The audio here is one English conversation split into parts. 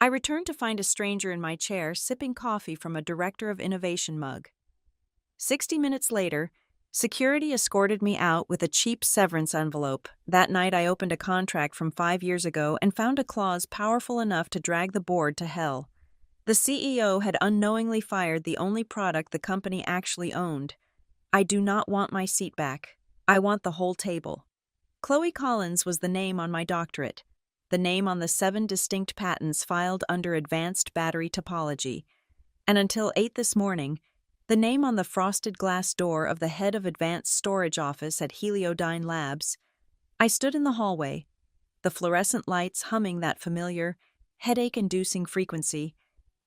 I returned to find a stranger in my chair sipping coffee from a Director of Innovation mug. 60 minutes later, security escorted me out with a cheap severance envelope. That night I opened a contract from 5 years ago and found a clause powerful enough to drag the board to hell. The CEO had unknowingly fired the only product the company actually owned. I do not want my seat back. I want the whole table. Chloe Collins was the name on my doctorate, the name on the 7 distinct patents filed under advanced battery topology, and until 8 this morning, the name on the frosted glass door of the head of advanced storage office at Heliodyne Labs. I stood in the hallway, the fluorescent lights humming that familiar, headache-inducing frequency,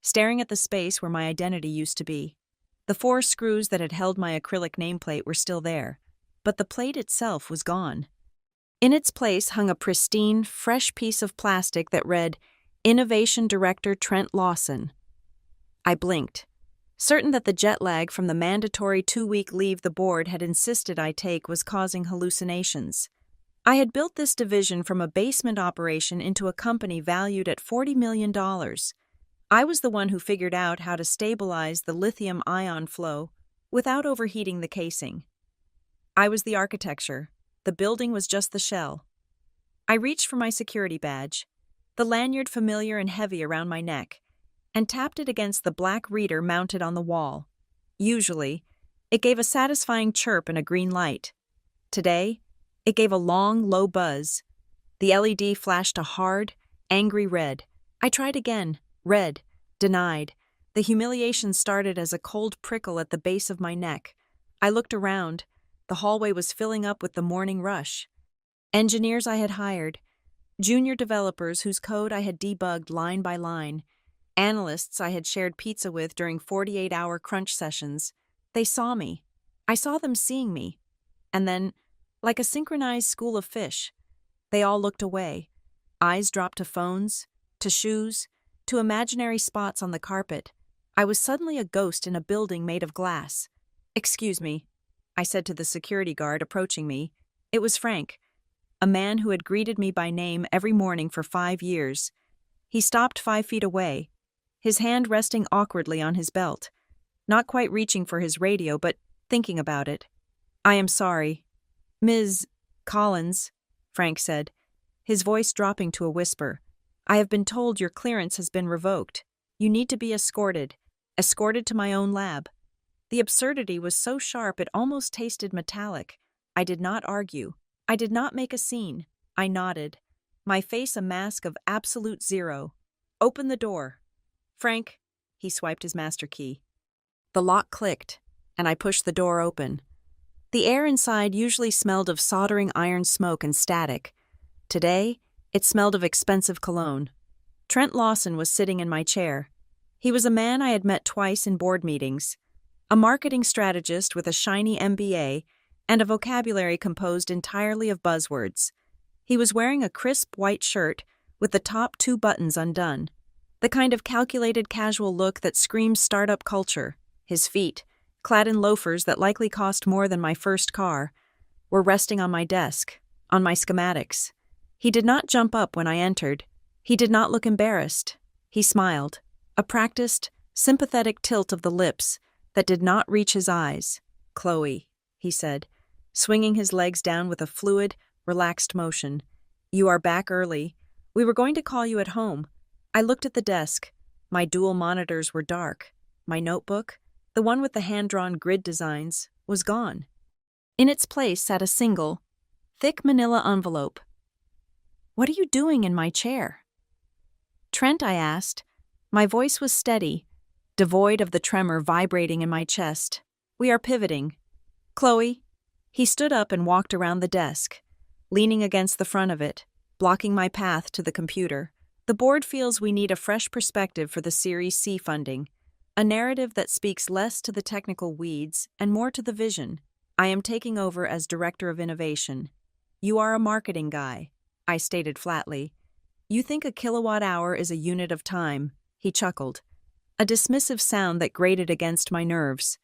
staring at the space where my identity used to be. The 4 screws that had held my acrylic nameplate were still there, but the plate itself was gone. In its place hung a pristine, fresh piece of plastic that read, Innovation Director Trent Lawson. I blinked, certain that the jet lag from the mandatory 2-week leave the board had insisted I take was causing hallucinations. I had built this division from a basement operation into a company valued at $40 million. I was the one who figured out how to stabilize the lithium-ion flow without overheating the casing. I was the architecture. The building was just the shell. I reached for my security badge, the lanyard familiar and heavy around my neck, and tapped it against the black reader mounted on the wall. Usually, it gave a satisfying chirp and a green light. Today, it gave a long, low buzz. The LED flashed a hard, angry red. I tried again. Red. Denied. The humiliation started as a cold prickle at the base of my neck. I looked around. The hallway was filling up with the morning rush. Engineers I had hired, junior developers whose code I had debugged line by line, analysts I had shared pizza with during 48-hour crunch sessions. They saw me. I saw them seeing me. And then, like a synchronized school of fish, they all looked away. Eyes dropped to phones, to shoes, to imaginary spots on the carpet. I was suddenly a ghost in a building made of glass. "Excuse me," I said to the security guard approaching me. It was Frank, a man who had greeted me by name every morning for 5 years. He stopped 5 feet away, his hand resting awkwardly on his belt, not quite reaching for his radio but thinking about it. "I am sorry. Ms. Collins," Frank said, his voice dropping to a whisper. "I have been told your clearance has been revoked. You need to be escorted to my own lab." The absurdity was so sharp it almost tasted metallic. I did not argue. I did not make a scene. I nodded, my face a mask of absolute zero. "Open the door." "Frank," he swiped his master key. The lock clicked, and I pushed the door open. The air inside usually smelled of soldering iron smoke and static. Today, it smelled of expensive cologne. Trent Lawson was sitting in my chair. He was a man I had met twice in board meetings. A marketing strategist with a shiny MBA and a vocabulary composed entirely of buzzwords. He was wearing a crisp white shirt with the top 2 buttons undone, the kind of calculated casual look that screams startup culture. His feet, clad in loafers that likely cost more than my first car, were resting on my desk, on my schematics. He did not jump up when I entered. He did not look embarrassed. He smiled, a practiced, sympathetic tilt of the lips that did not reach his eyes. "Chloe," he said, swinging his legs down with a fluid, relaxed motion. "You are back early. We were going to call you at home." I looked at the desk. My dual monitors were dark. My notebook, the one with the hand-drawn grid designs, was gone. In its place sat a single, thick manila envelope. "What are you doing in my chair?" "Trent," I asked. My voice was steady, devoid of the tremor vibrating in my chest. "We are pivoting." "Chloe." He stood up and walked around the desk, leaning against the front of it, blocking my path to the computer. "The board feels we need a fresh perspective for the Series C funding, a narrative that speaks less to the technical weeds and more to the vision. I am taking over as Director of Innovation. You are a marketing guy," I stated flatly. "You think a kilowatt-hour is a unit of time," he chuckled, a dismissive sound that grated against my nerves.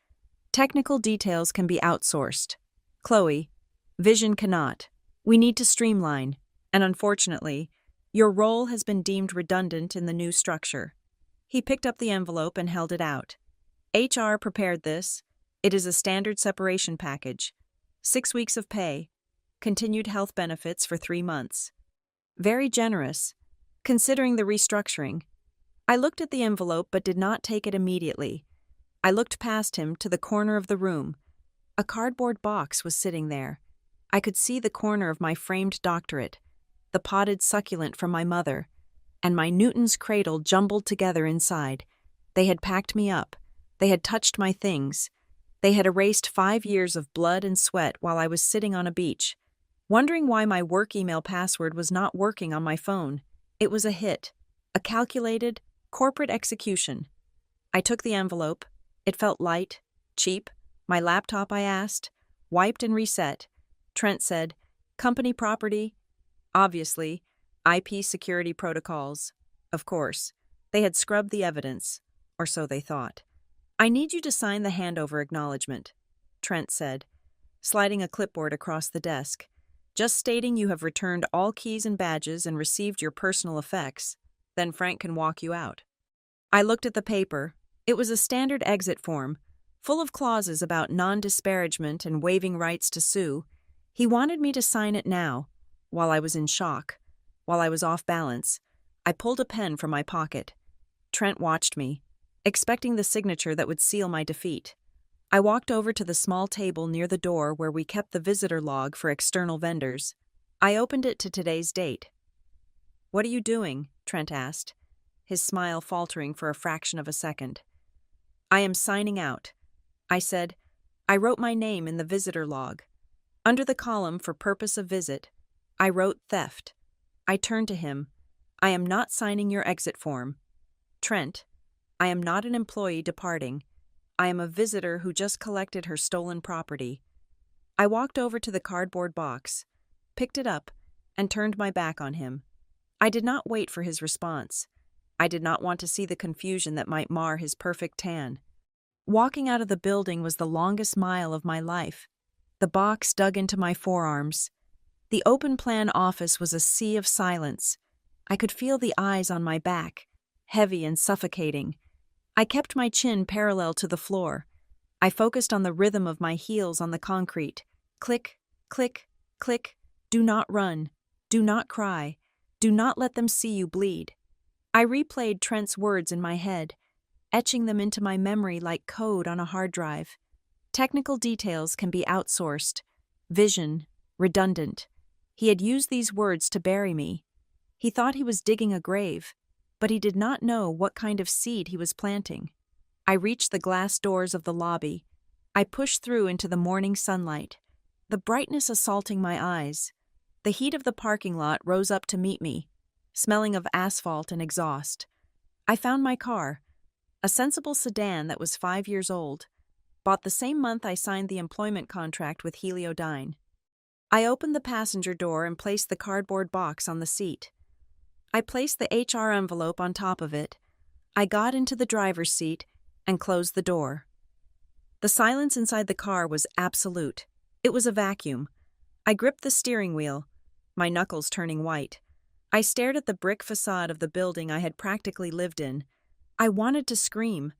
"Technical details can be outsourced. Chloe, vision cannot. We need to streamline, and unfortunately, Your role has been deemed redundant in the new structure. He picked up the envelope and held it out. HR prepared this. It is a standard separation package. 6 weeks of pay. Continued health benefits for 3 months. Very generous, considering the restructuring. I looked at the envelope but did not take it immediately. I looked past him to the corner of the room. A cardboard box was sitting there. I could see the corner of my framed doctorate, the potted succulent from my mother, and my Newton's cradle jumbled together inside. They had packed me up. They had touched my things. They had erased 5 years of blood and sweat while I was sitting on a beach, wondering why my work email password was not working on my phone. It was a hit, a calculated, corporate execution. I took the envelope. It felt light, cheap. My laptop, I asked. Wiped and reset. Trent said, company property. Obviously, IP security protocols. Of course, they had scrubbed the evidence, or so they thought. I need you to sign the handover acknowledgement, Trent said, sliding a clipboard across the desk. Just stating you have returned all keys and badges and received your personal effects. Then Frank can walk you out. I looked at the paper. It was a standard exit form, full of clauses about non-disparagement and waiving rights to sue. He wanted me to sign it now, while I was in shock, while I was off balance. I pulled a pen from my pocket. Trent watched me, expecting the signature that would seal my defeat. I walked over to the small table near the door where we kept the visitor log for external vendors. I opened it to today's date. What are you doing? Trent asked, his smile faltering for a fraction of a second. I am signing out. I said. I wrote my name in the visitor log. Under the column for purpose of visit, I wrote theft. I turned to him. I am not signing your exit form. Trent, I am not an employee departing. I am a visitor who just collected her stolen property. I walked over to the cardboard box, picked it up, and turned my back on him. I did not wait for his response. I did not want to see the confusion that might mar his perfect tan. Walking out of the building was the longest mile of my life. The box dug into my forearms. The open-plan office was a sea of silence. I could feel the eyes on my back, heavy and suffocating. I kept my chin parallel to the floor. I focused on the rhythm of my heels on the concrete. Click, click, click. Do not run. Do not cry. Do not let them see you bleed. I replayed Trent's words in my head, etching them into my memory like code on a hard drive. Technical details can be outsourced. Vision, redundant. He had used these words to bury me. He thought he was digging a grave, but he did not know what kind of seed he was planting. I reached the glass doors of the lobby. I pushed through into the morning sunlight, the brightness assaulting my eyes. The heat of the parking lot rose up to meet me, smelling of asphalt and exhaust. I found my car, a sensible sedan that was 5 years old, bought the same month I signed the employment contract with Heliodyne. I opened the passenger door and placed the cardboard box on the seat. I placed the HR envelope on top of it. I got into the driver's seat and closed the door. The silence inside the car was absolute. It was a vacuum. I gripped the steering wheel, my knuckles turning white. I stared at the brick facade of the building I had practically lived in. I wanted to scream.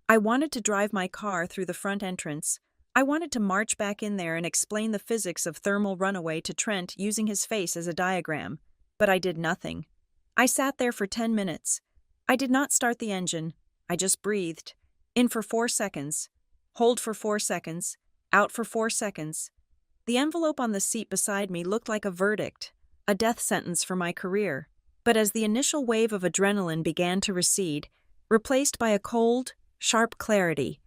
I wanted to drive my car through the front entrance. I wanted to march back in there and explain the physics of thermal runaway to Trent using his face as a diagram. But I did nothing. I sat there for 10 minutes. I did not start the engine. I just breathed. In for 4 seconds. Hold for 4 seconds. Out for 4 seconds. The envelope on the seat beside me looked like a verdict, a death sentence for my career. But as the initial wave of adrenaline began to recede, replaced by a cold, sharp clarity,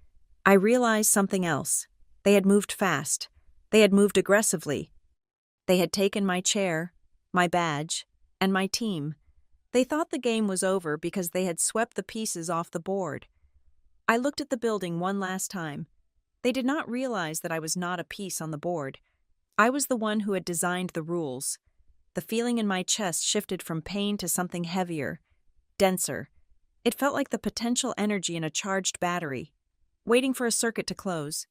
I realized something else. They had moved fast. They had moved aggressively. They had taken my chair, my badge, and my team. They thought the game was over because they had swept the pieces off the board. I looked at the building one last time. They did not realize that I was not a piece on the board. I was the one who had designed the rules. The feeling in my chest shifted from pain to something heavier, denser. It felt like the potential energy in a charged battery, waiting for a circuit to close.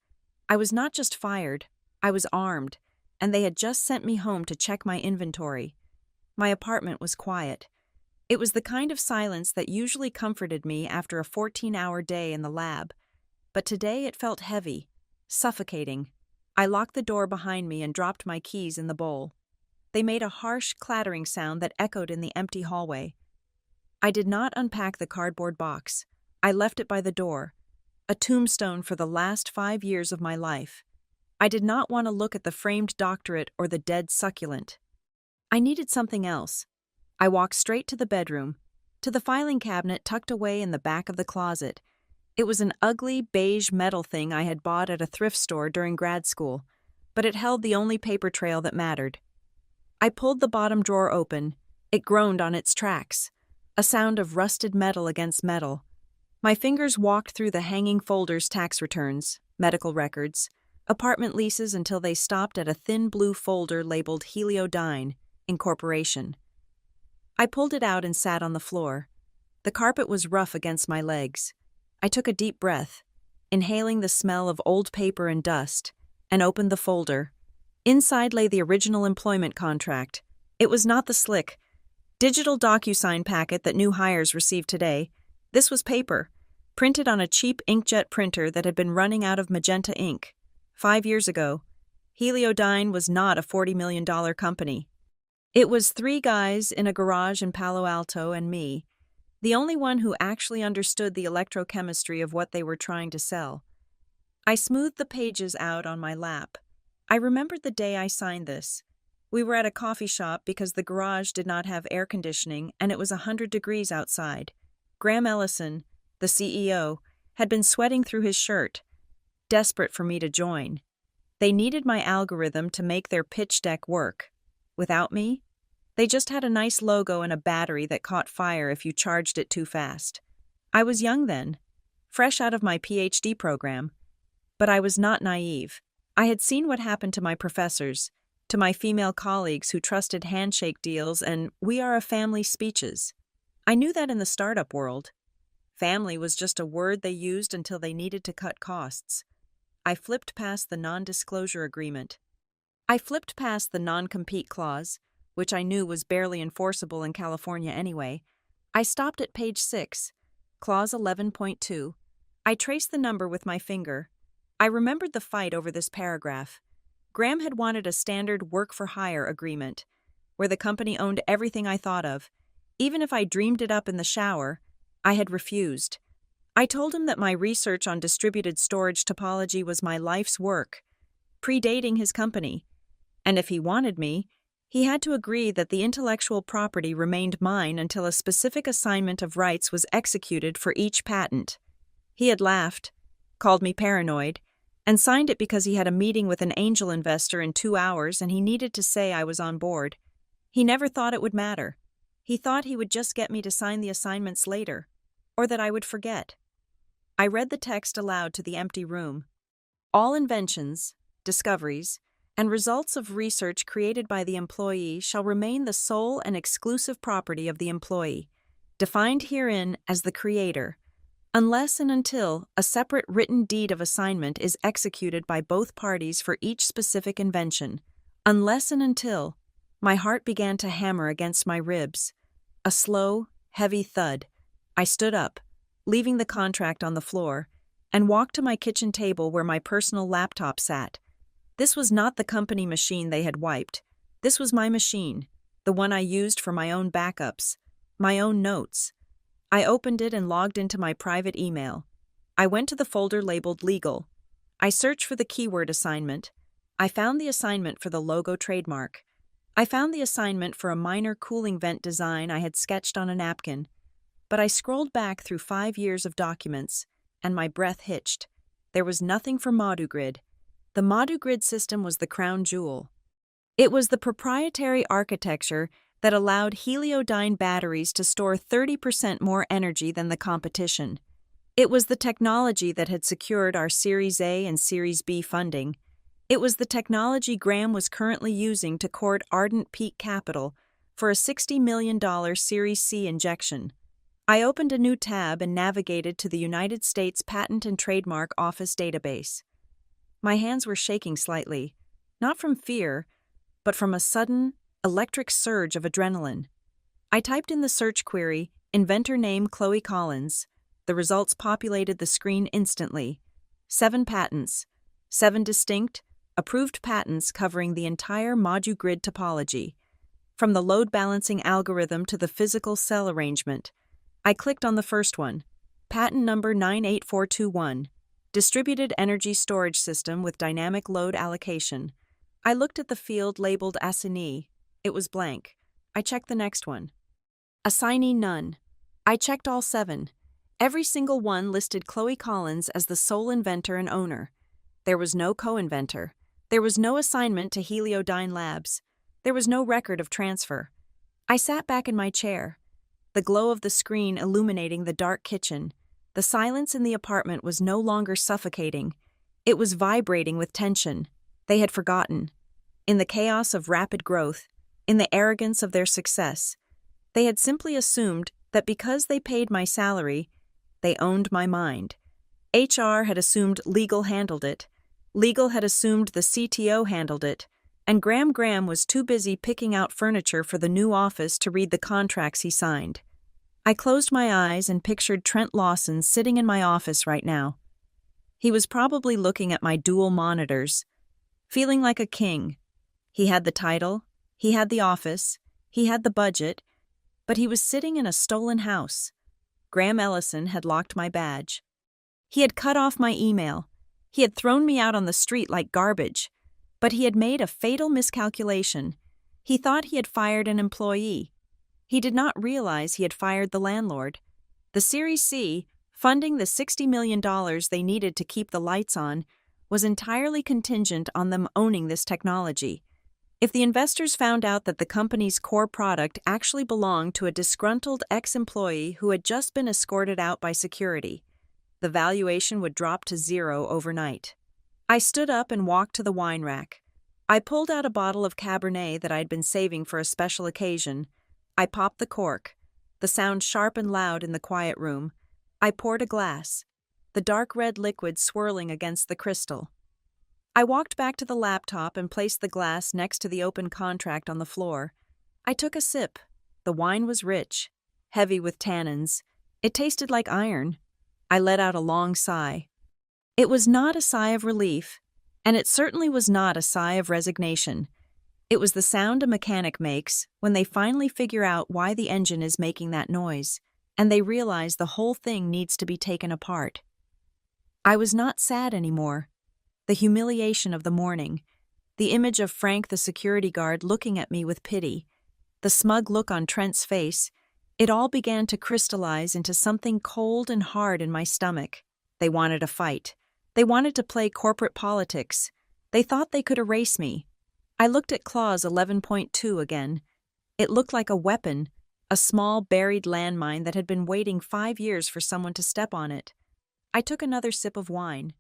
I was not just fired, I was armed, and they had just sent me home to check my inventory. My apartment was quiet. It was the kind of silence that usually comforted me after a 14-hour day in the lab, but today it felt heavy, suffocating. I locked the door behind me and dropped my keys in the bowl. They made a harsh, clattering sound that echoed in the empty hallway. I did not unpack the cardboard box. I left it by the door, a tombstone for the last 5 years of my life. I did not want to look at the framed doctorate or the dead succulent. I needed something else. I walked straight to the bedroom, to the filing cabinet tucked away in the back of the closet. It was an ugly, beige metal thing I had bought at a thrift store during grad school, but it held the only paper trail that mattered. I pulled the bottom drawer open. It groaned on its tracks, a sound of rusted metal against metal. My fingers walked through the hanging folders: tax returns, medical records, apartment leases, until they stopped at a thin blue folder labeled Heliodyne, Incorporation. I pulled it out and sat on the floor. The carpet was rough against my legs. I took a deep breath, inhaling the smell of old paper and dust, and opened the folder. Inside lay the original employment contract. It was not the slick, digital DocuSign packet that new hires received today. This was paper, printed on a cheap inkjet printer that had been running out of magenta ink. 5 years ago, Heliodyne was not a $40 million company. It was 3 guys in a garage in Palo Alto and me, the only one who actually understood the electrochemistry of what they were trying to sell. I smoothed the pages out on my lap. I remembered the day I signed this. We were at a coffee shop because the garage did not have air conditioning and it was 100 degrees outside. Graham Ellison, the CEO, had been sweating through his shirt, desperate for me to join. They needed my algorithm to make their pitch deck work. Without me, they just had a nice logo and a battery that caught fire if you charged it too fast. I was young then, fresh out of my PhD program, but I was not naive. I had seen what happened to my professors, to my female colleagues who trusted handshake deals and "we are a family" speeches. I knew that in the startup world, family was just a word they used until they needed to cut costs. I flipped past the non-disclosure agreement. I flipped past the non-compete clause, which I knew was barely enforceable in California anyway. I stopped at page 6, clause 11.2. I traced the number with my finger. I remembered the fight over this paragraph. Graham had wanted a standard work-for-hire agreement, where the company owned everything I thought of. Even if I dreamed it up in the shower, I had refused. I told him that my research on distributed storage topology was my life's work, predating his company, and if he wanted me, he had to agree that the intellectual property remained mine until a specific assignment of rights was executed for each patent. He had laughed, called me paranoid, and signed it because he had a meeting with an angel investor in 2 hours and he needed to say I was on board. He never thought it would matter. He thought he would just get me to sign the assignments later, or that I would forget. I read the text aloud to the empty room. All inventions, discoveries, and results of research created by the employee shall remain the sole and exclusive property of the employee, defined herein as the creator, unless and until a separate written deed of assignment is executed by both parties for each specific invention. Unless and until, my heart began to hammer against my ribs. A slow, heavy thud. I stood up, leaving the contract on the floor, and walked to my kitchen table where my personal laptop sat. This was not the company machine they had wiped. This was my machine, the one I used for my own backups, my own notes. I opened it and logged into my private email. I went to the folder labeled Legal. I searched for the keyword assignment. I found the assignment for the logo trademark. I found the assignment for a minor cooling vent design I had sketched on a napkin. But I scrolled back through 5 years of documents, and my breath hitched. There was nothing for ModuGrid. The ModuGrid system was the crown jewel. It was the proprietary architecture that allowed Heliodyne batteries to store 30% more energy than the competition. It was the technology that had secured our Series A and Series B funding. It was the technology Graham was currently using to court ardent peak capital for a $60 million Series C injection. I opened a new tab and navigated to the United States Patent and Trademark Office database. My hands were shaking slightly, not from fear, but from a sudden, electric surge of adrenaline. I typed in the search query, inventor name Chloe Collins. The results populated the screen instantly. 7 patents. 7 distinct, approved patents covering the entire module grid topology. From the load balancing algorithm to the physical cell arrangement. I clicked on the first one. Patent number 98421. Distributed energy storage system with dynamic load allocation. I looked at the field labeled assignee. It was blank. I checked the next one. Assignee none. I checked all 7. Every single one listed Chloe Collins as the sole inventor and owner. There was no co-inventor. There was no assignment to Heliodyne Labs. There was no record of transfer. I sat back in my chair, the glow of the screen illuminating the dark kitchen. The silence in the apartment was no longer suffocating. It was vibrating with tension. They had forgotten. In the chaos of rapid growth, in the arrogance of their success, they had simply assumed that because they paid my salary, they owned my mind. HR had assumed legal handled it. Legal had assumed the CTO handled it. And Graham was too busy picking out furniture for the new office to read the contracts he signed. I closed my eyes and pictured Trent Lawson sitting in my office right now. He was probably looking at my dual monitors, feeling like a king. He had the title, he had the office, he had the budget, but he was sitting in a stolen house. Graham Ellison had locked my badge. He had cut off my email. He had thrown me out on the street like garbage. But he had made a fatal miscalculation. He thought he had fired an employee. He did not realize he had fired the landlord. The Series C, funding the $60 million they needed to keep the lights on, was entirely contingent on them owning this technology. If the investors found out that the company's core product actually belonged to a disgruntled ex-employee who had just been escorted out by security, the valuation would drop to 0 overnight. I stood up and walked to the wine rack. I pulled out a bottle of Cabernet that I'd been saving for a special occasion. I popped the cork, the sound sharp and loud in the quiet room. I poured a glass, the dark red liquid swirling against the crystal. I walked back to the laptop and placed the glass next to the open contract on the floor. I took a sip. The wine was rich, heavy with tannins. It tasted like iron. I let out a long sigh. It was not a sigh of relief, and it certainly was not a sigh of resignation. It was the sound a mechanic makes when they finally figure out why the engine is making that noise, and they realize the whole thing needs to be taken apart. I was not sad anymore. The humiliation of the morning, the image of Frank the security guard looking at me with pity, the smug look on Trent's face, it all began to crystallize into something cold and hard in my stomach. They wanted a fight. They wanted to play corporate politics. They thought they could erase me. I looked at Clause 11.2 again. It looked like a weapon, a small buried landmine that had been waiting 5 years for someone to step on it. I took another sip of wine.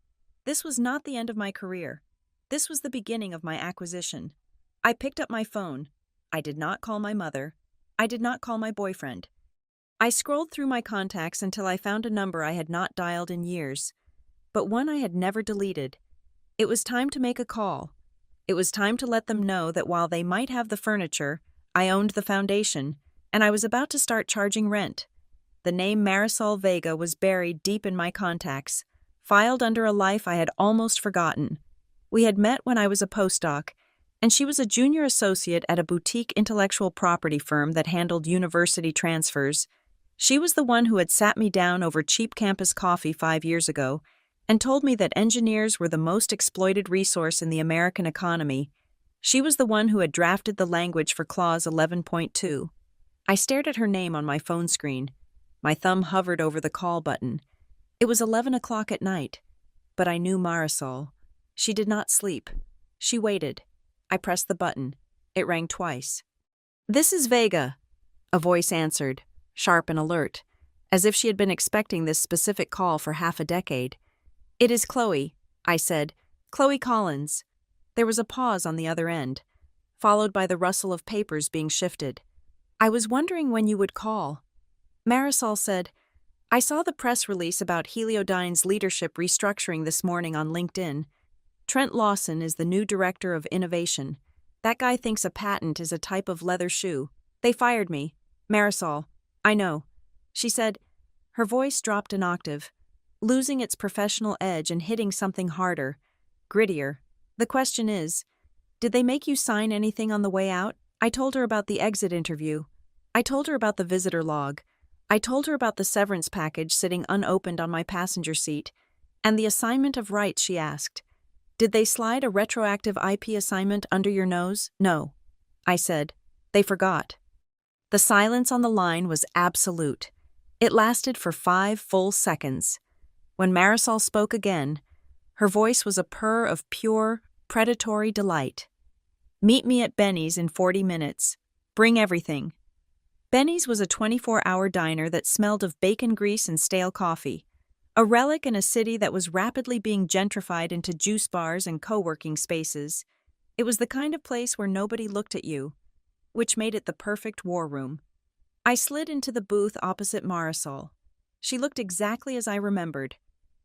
This was not the end of my career. This was the beginning of my acquisition. I picked up my phone. I did not call my mother. I did not call my boyfriend. I scrolled through my contacts until I found a number I had not dialed in years, but one I had never deleted. It was time to make a call. It was time to let them know that while they might have the furniture, I owned the foundation, and I was about to start charging rent. The name Marisol Vega was buried deep in my contacts, filed under a life I had almost forgotten. We had met when I was a postdoc, and she was a junior associate at a boutique intellectual property firm that handled university transfers. She was the one who had sat me down over cheap campus coffee 5 years ago and told me that engineers were the most exploited resource in the American economy. She was the one who had drafted the language for Clause 11.2. I stared at her name on my phone screen. My thumb hovered over the call button. It was 11 o'clock at night, but I knew Marisol. She did not sleep. She waited. I pressed the button. It rang twice. "This is Vega," a voice answered, sharp and alert, as if she had been expecting this specific call for half a decade. "It is Chloe," I said. "Chloe Collins." There was a pause on the other end, followed by the rustle of papers being shifted. "I was wondering when you would call." Marisol said, "I saw the press release about Heliodyne's leadership restructuring this morning on LinkedIn. Trent Lawson is the new director of innovation. That guy thinks a patent is a type of leather shoe. They fired me. Marisol. I know. She said. Her voice dropped an octave, losing its professional edge and hitting something harder, grittier. The question is, did they make you sign anything on the way out? I told her about the exit interview. I told her about the visitor log. I told her about the severance package sitting unopened on my passenger seat, and the assignment of rights she asked. Did they slide a retroactive IP assignment under your nose? No. I said. They forgot. The silence on the line was absolute. It lasted for 5 full seconds. When Marisol spoke again, her voice was a purr of pure, predatory delight. Meet me at Benny's in 40 minutes. Bring everything. Benny's was a 24-hour diner that smelled of bacon grease and stale coffee, a relic in a city that was rapidly being gentrified into juice bars and co-working spaces. It was the kind of place where nobody looked at you, which made it the perfect war room. I slid into the booth opposite Marisol. She looked exactly as I remembered.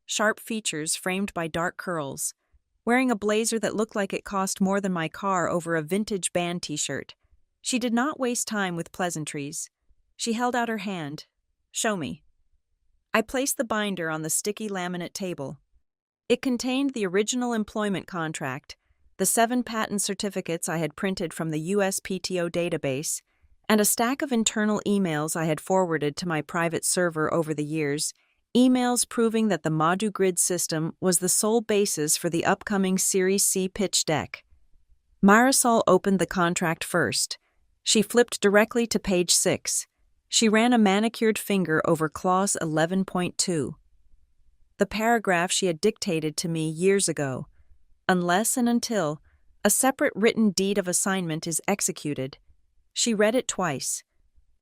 Sharp features framed by dark curls, wearing a blazer that looked like it cost more than my car over a vintage band t-shirt. She did not waste time with pleasantries. She held out her hand. Show me. I placed the binder on the sticky laminate table. It contained the original employment contract, the 7 patent certificates I had printed from the USPTO database, and a stack of internal emails I had forwarded to my private server over the years, emails proving that the Modu Grid system was the sole basis for the upcoming Series C pitch deck. Marisol opened the contract first. She flipped directly to page 6. She ran a manicured finger over clause 11.2. The paragraph she had dictated to me years ago. Unless and until a separate written deed of assignment is executed. She read it twice.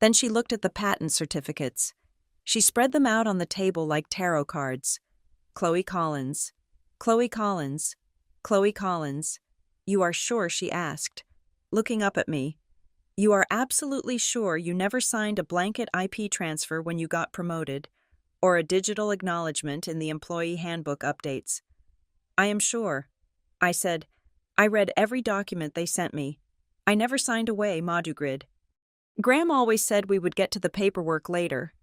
Then she looked at the patent certificates. She spread them out on the table like tarot cards. Chloe Collins. Chloe Collins. Chloe Collins. You are sure? She asked, looking up at me. You are absolutely sure you never signed a blanket IP transfer when you got promoted, or a digital acknowledgement in the employee handbook updates? I am sure. I said. I read every document they sent me. I never signed away Modu Grid. Graham always said we would get to the paperwork later.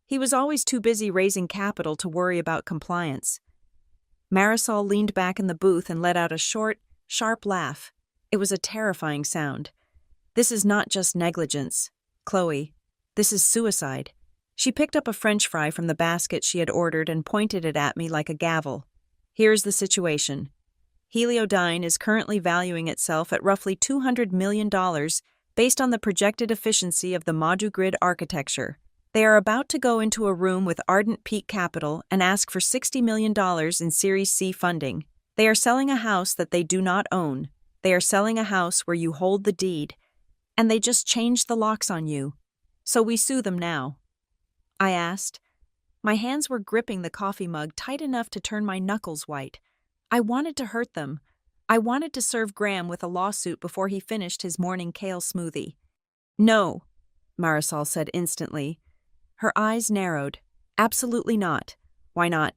He was always too busy raising capital to worry about compliance. Marisol leaned back in the booth and let out a short, sharp laugh. It was a terrifying sound. This is not just negligence, Chloe. This is suicide. She picked up a French fry from the basket she had ordered and pointed it at me like a gavel. Here's the situation. Heliodyne is currently valuing itself at roughly $200 million based on the projected efficiency of the Modu Grid architecture. They are about to go into a room with Ardent Peak Capital and ask for $60 million in Series C funding. They are selling a house that they do not own. They are selling a house where you hold the deed. And they just changed the locks on you. So we sue them now. I asked. My hands were gripping the coffee mug tight enough to turn my knuckles white. I wanted to hurt them. I wanted to serve Graham with a lawsuit before he finished his morning kale smoothie. No, Marisol said instantly. Her eyes narrowed. Absolutely not. Why not?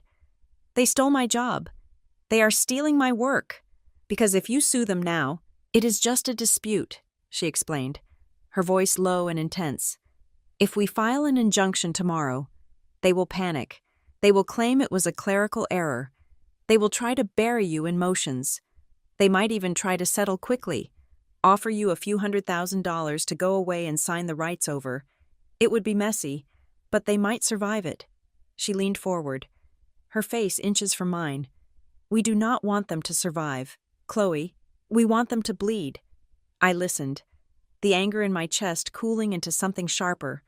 They stole my job. They are stealing my work. Because if you sue them now, it is just a dispute, she explained, her voice low and intense. If we file an injunction tomorrow, they will panic. They will claim it was a clerical error. They will try to bury you in motions. They might even try to settle quickly, offer you a few $100,000 to go away and sign the rights over. It would be messy, but they might survive it. She leaned forward, her face inches from mine. We do not want them to survive, Chloe. We want them to bleed. I listened, the anger in my chest cooling into something sharper,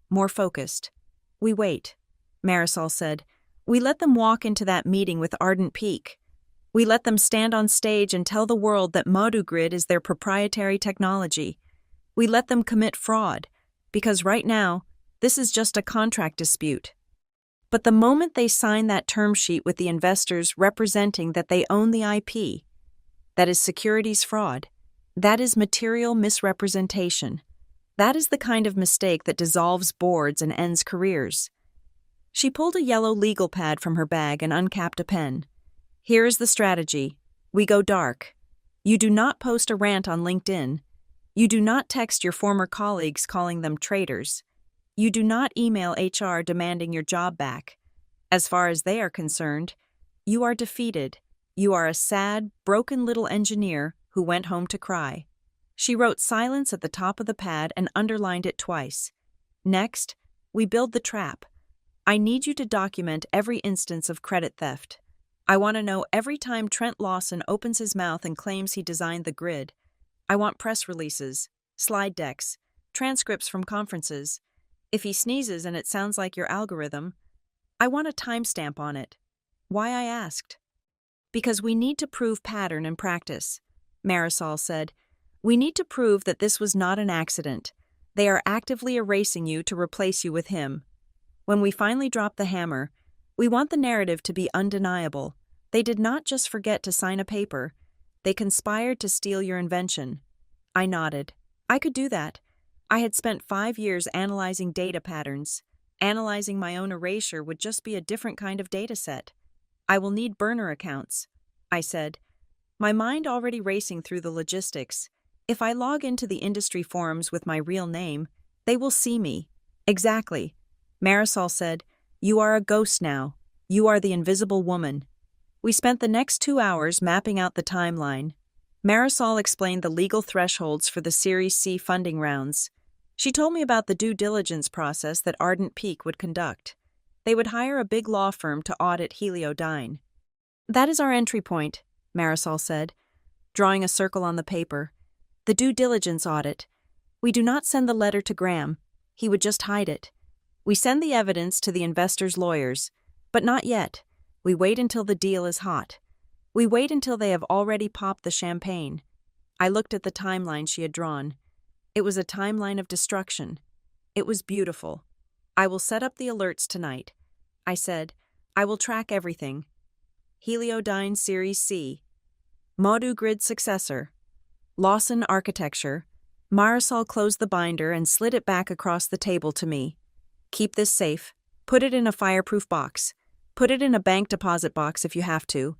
more focused. We wait, Marisol said. We let them walk into that meeting with Ardent Peak. We let them stand on stage and tell the world that Modu Grid is their proprietary technology. We let them commit fraud, because right now, this is just a contract dispute. But the moment they sign that term sheet with the investors representing that they own the IP, that is securities fraud, that is material misrepresentation. That is the kind of mistake that dissolves boards and ends careers. She pulled a yellow legal pad from her bag and uncapped a pen. Here is the strategy. We go dark. You do not post a rant on LinkedIn. You do not text your former colleagues calling them traitors. You do not email HR demanding your job back. As far as they are concerned, you are defeated. You are a sad, broken little engineer who went home to cry. She wrote silence at the top of the pad and underlined it twice. Next, we build the trap. I need you to document every instance of credit theft. I want to know every time Trent Lawson opens his mouth and claims he designed the grid. I want press releases, slide decks, transcripts from conferences. If he sneezes and it sounds like your algorithm, I want a timestamp on it. Why, I asked. Because we need to prove pattern and practice, Marisol said. We need to prove that this was not an accident. They are actively erasing you to replace you with him. When we finally drop the hammer, we want the narrative to be undeniable. They did not just forget to sign a paper. They conspired to steal your invention. I nodded. I could do that. I had spent 5 years analyzing data patterns. Analyzing my own erasure would just be a different kind of data set. I will need burner accounts, I said, my mind already racing through the logistics. If I log into the industry forums with my real name, they will see me. Exactly. Marisol said, you are a ghost now. You are the invisible woman. We spent the next 2 hours mapping out the timeline. Marisol explained the legal thresholds for the Series C funding rounds. She told me about the due diligence process that Ardent Peak would conduct. They would hire a big law firm to audit Heliodyne. That is our entry point, Marisol said, drawing a circle on the paper. The due diligence audit. We do not send the letter to Graham. He would just hide it. We send the evidence to the investors' lawyers, but not yet. We wait until the deal is hot. We wait until they have already popped the champagne. I looked at the timeline she had drawn. It was a timeline of destruction. It was beautiful. I will set up the alerts tonight. I said, I will track everything. Heliodyne Series C. Modu Grid Successor. Lawson Architecture. Marisol closed the binder and slid it back across the table to me. Keep this safe. Put it in a fireproof box. Put it in a bank deposit box if you have to.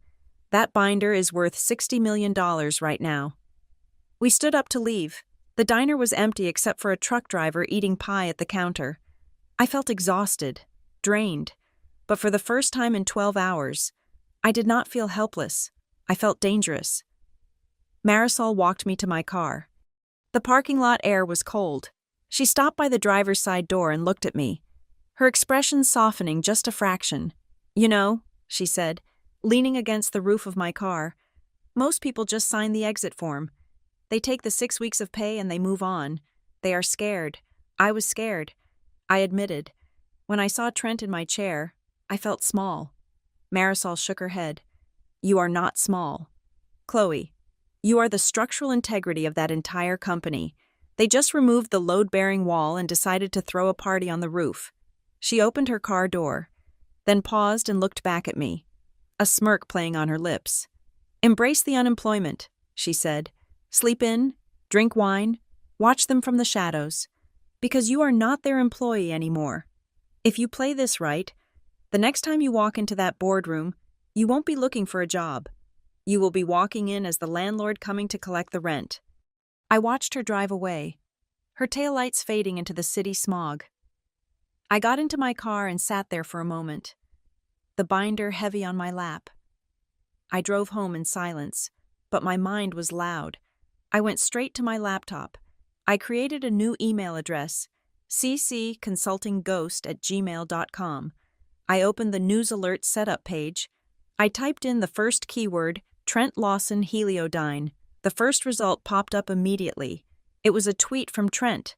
That binder is worth $60 million right now. We stood up to leave. The diner was empty except for a truck driver eating pie at the counter. I felt exhausted, drained, but for the first time in 12 hours, I did not feel helpless. I felt dangerous. Marisol walked me to my car. The parking lot air was cold. She stopped by the driver's side door and looked at me, her expression softening just a fraction. You know, she said, leaning against the roof of my car, most people just sign the exit form. They take the 6 weeks of pay and they move on. They are scared. I was scared. I admitted. When I saw Trent in my chair, I felt small. Marisol shook her head. You are not small. Chloe, you are the structural integrity of that entire company. They just removed the load-bearing wall and decided to throw a party on the roof. She opened her car door, then paused and looked back at me, a smirk playing on her lips. Embrace the unemployment, she said. Sleep in, drink wine, watch them from the shadows, because you are not their employee anymore. If you play this right, the next time you walk into that boardroom, you won't be looking for a job. You will be walking in as the landlord coming to collect the rent. I watched her drive away, her taillights fading into the city smog. I got into my car and sat there for a moment, the binder heavy on my lap. I drove home in silence, but my mind was loud. I went straight to my laptop. I created a new email address, ccconsultingghost@gmail.com. I opened the news alert setup page. I typed in the first keyword, Trent Lawson Heliodyne. The first result popped up immediately. It was a tweet from Trent,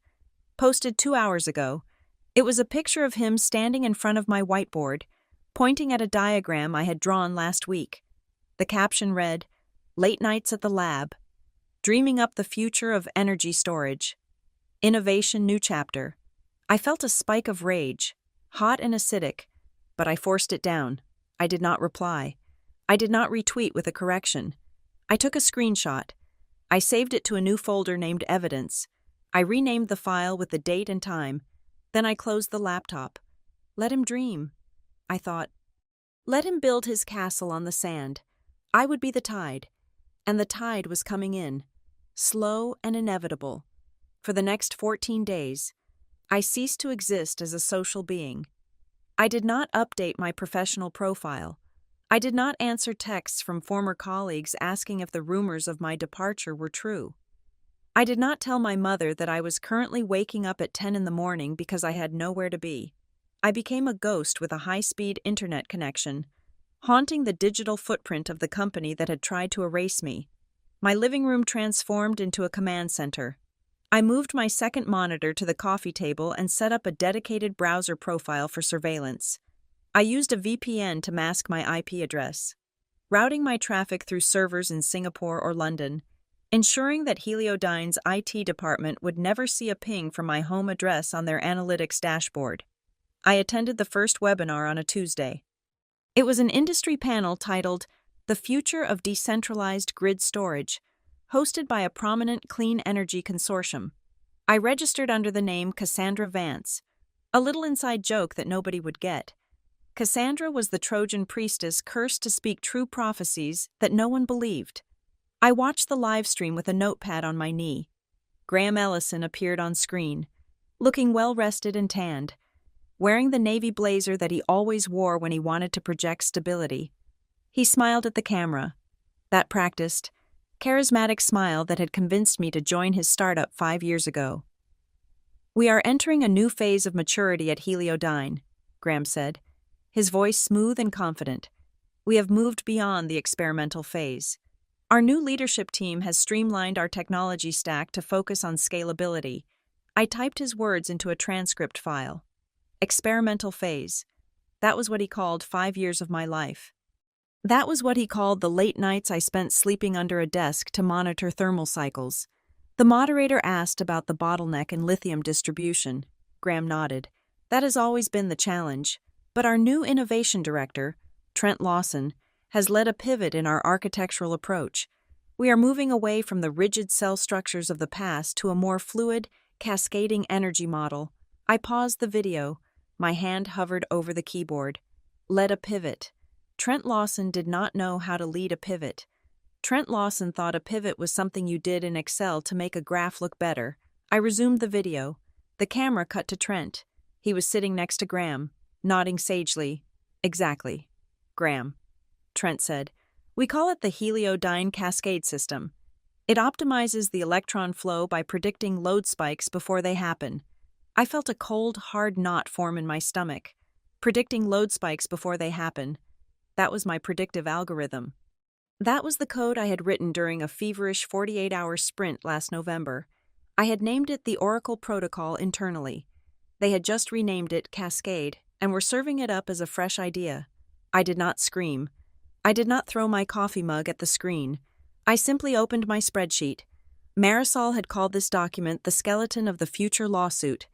posted 2 hours ago. It was a picture of him standing in front of my whiteboard, pointing at a diagram I had drawn last week. The caption read, Late nights at the lab, dreaming up the future of energy storage. Innovation new chapter. I felt a spike of rage, hot and acidic, but I forced it down. I did not reply. I did not retweet with a correction. I took a screenshot. I saved it to a new folder named Evidence. I renamed the file with the date and time. Then I closed the laptop. Let him dream, I thought. Let him build his castle on the sand. I would be the tide. And the tide was coming in, slow and inevitable. For the next 14 days, I ceased to exist as a social being. I did not update my professional profile. I did not answer texts from former colleagues asking if the rumors of my departure were true. I did not tell my mother that I was currently waking up at 10 in the morning because I had nowhere to be. I became a ghost with a high-speed internet connection, haunting the digital footprint of the company that had tried to erase me. My living room transformed into a command center. I moved my second monitor to the coffee table and set up a dedicated browser profile for surveillance. I used a VPN to mask my IP address, routing my traffic through servers in Singapore or London, ensuring that Heliodyne's IT department would never see a ping from my home address on their analytics dashboard. I attended the first webinar on a Tuesday. It was an industry panel titled "The Future of Decentralized Grid Storage," hosted by a prominent clean energy consortium. I registered under the name Cassandra Vance, a little inside joke that nobody would get. Cassandra was the Trojan priestess cursed to speak true prophecies that no one believed. I watched the live stream with a notepad on my knee. Graham Ellison appeared on screen, looking well-rested and tanned, wearing the navy blazer that he always wore when he wanted to project stability. He smiled at the camera, that practiced, charismatic smile that had convinced me to join his startup 5 years ago. "We are entering a new phase of maturity at Heliodyne," Graham said, his voice smooth and confident. "We have moved beyond the experimental phase. Our new leadership team has streamlined our technology stack to focus on scalability." I typed his words into a transcript file. Experimental phase. That was what he called 5 years of my life. That was what he called the late nights I spent sleeping under a desk to monitor thermal cycles. The moderator asked about the bottleneck in lithium distribution. Graham nodded. "That has always been the challenge, but our new innovation director, Trent Lawson, has led a pivot in our architectural approach. We are moving away from the rigid cell structures of the past to a more fluid, cascading energy model." I paused the video. My hand hovered over the keyboard. Led a pivot. Trent Lawson did not know how to lead a pivot. Trent Lawson thought a pivot was something you did in Excel to make a graph look better. I resumed the video. The camera cut to Trent. He was sitting next to Graham, nodding sagely. "Exactly. Graham," Trent said. "We call it the Heliodyne Cascade System. It optimizes the electron flow by predicting load spikes before they happen." I felt a cold, hard knot form in my stomach. Predicting load spikes before they happen. That was my predictive algorithm. That was the code I had written during a feverish 48-hour sprint last November. I had named it the Oracle Protocol internally. They had just renamed it Cascade and were serving it up as a fresh idea. I did not scream. I did not throw my coffee mug at the screen. I simply opened my spreadsheet. Marisol had called this document the skeleton of the future lawsuit.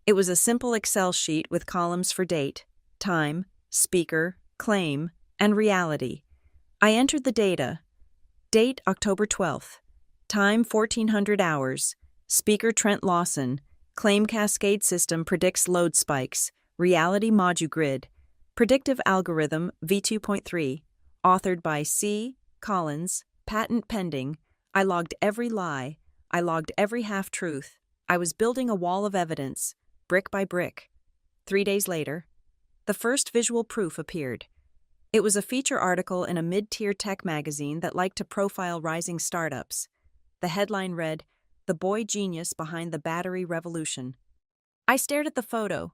It was a simple Excel sheet with columns for date, time, speaker, claim, and reality. I entered the data. Date October 12th. Time 1400 hours. Speaker Trent Lawson. Claim Cascade System predicts load spikes. Reality Modu Grid. Predictive Algorithm V2.3. Authored by C. Collins. Patent pending. I logged every lie. I logged every half-truth. I was building a wall of evidence, brick by brick. 3 days later, the first visual proof appeared. It was a feature article in a mid-tier tech magazine that liked to profile rising startups. The headline read, "The Boy Genius Behind the Battery Revolution." I stared at the photo.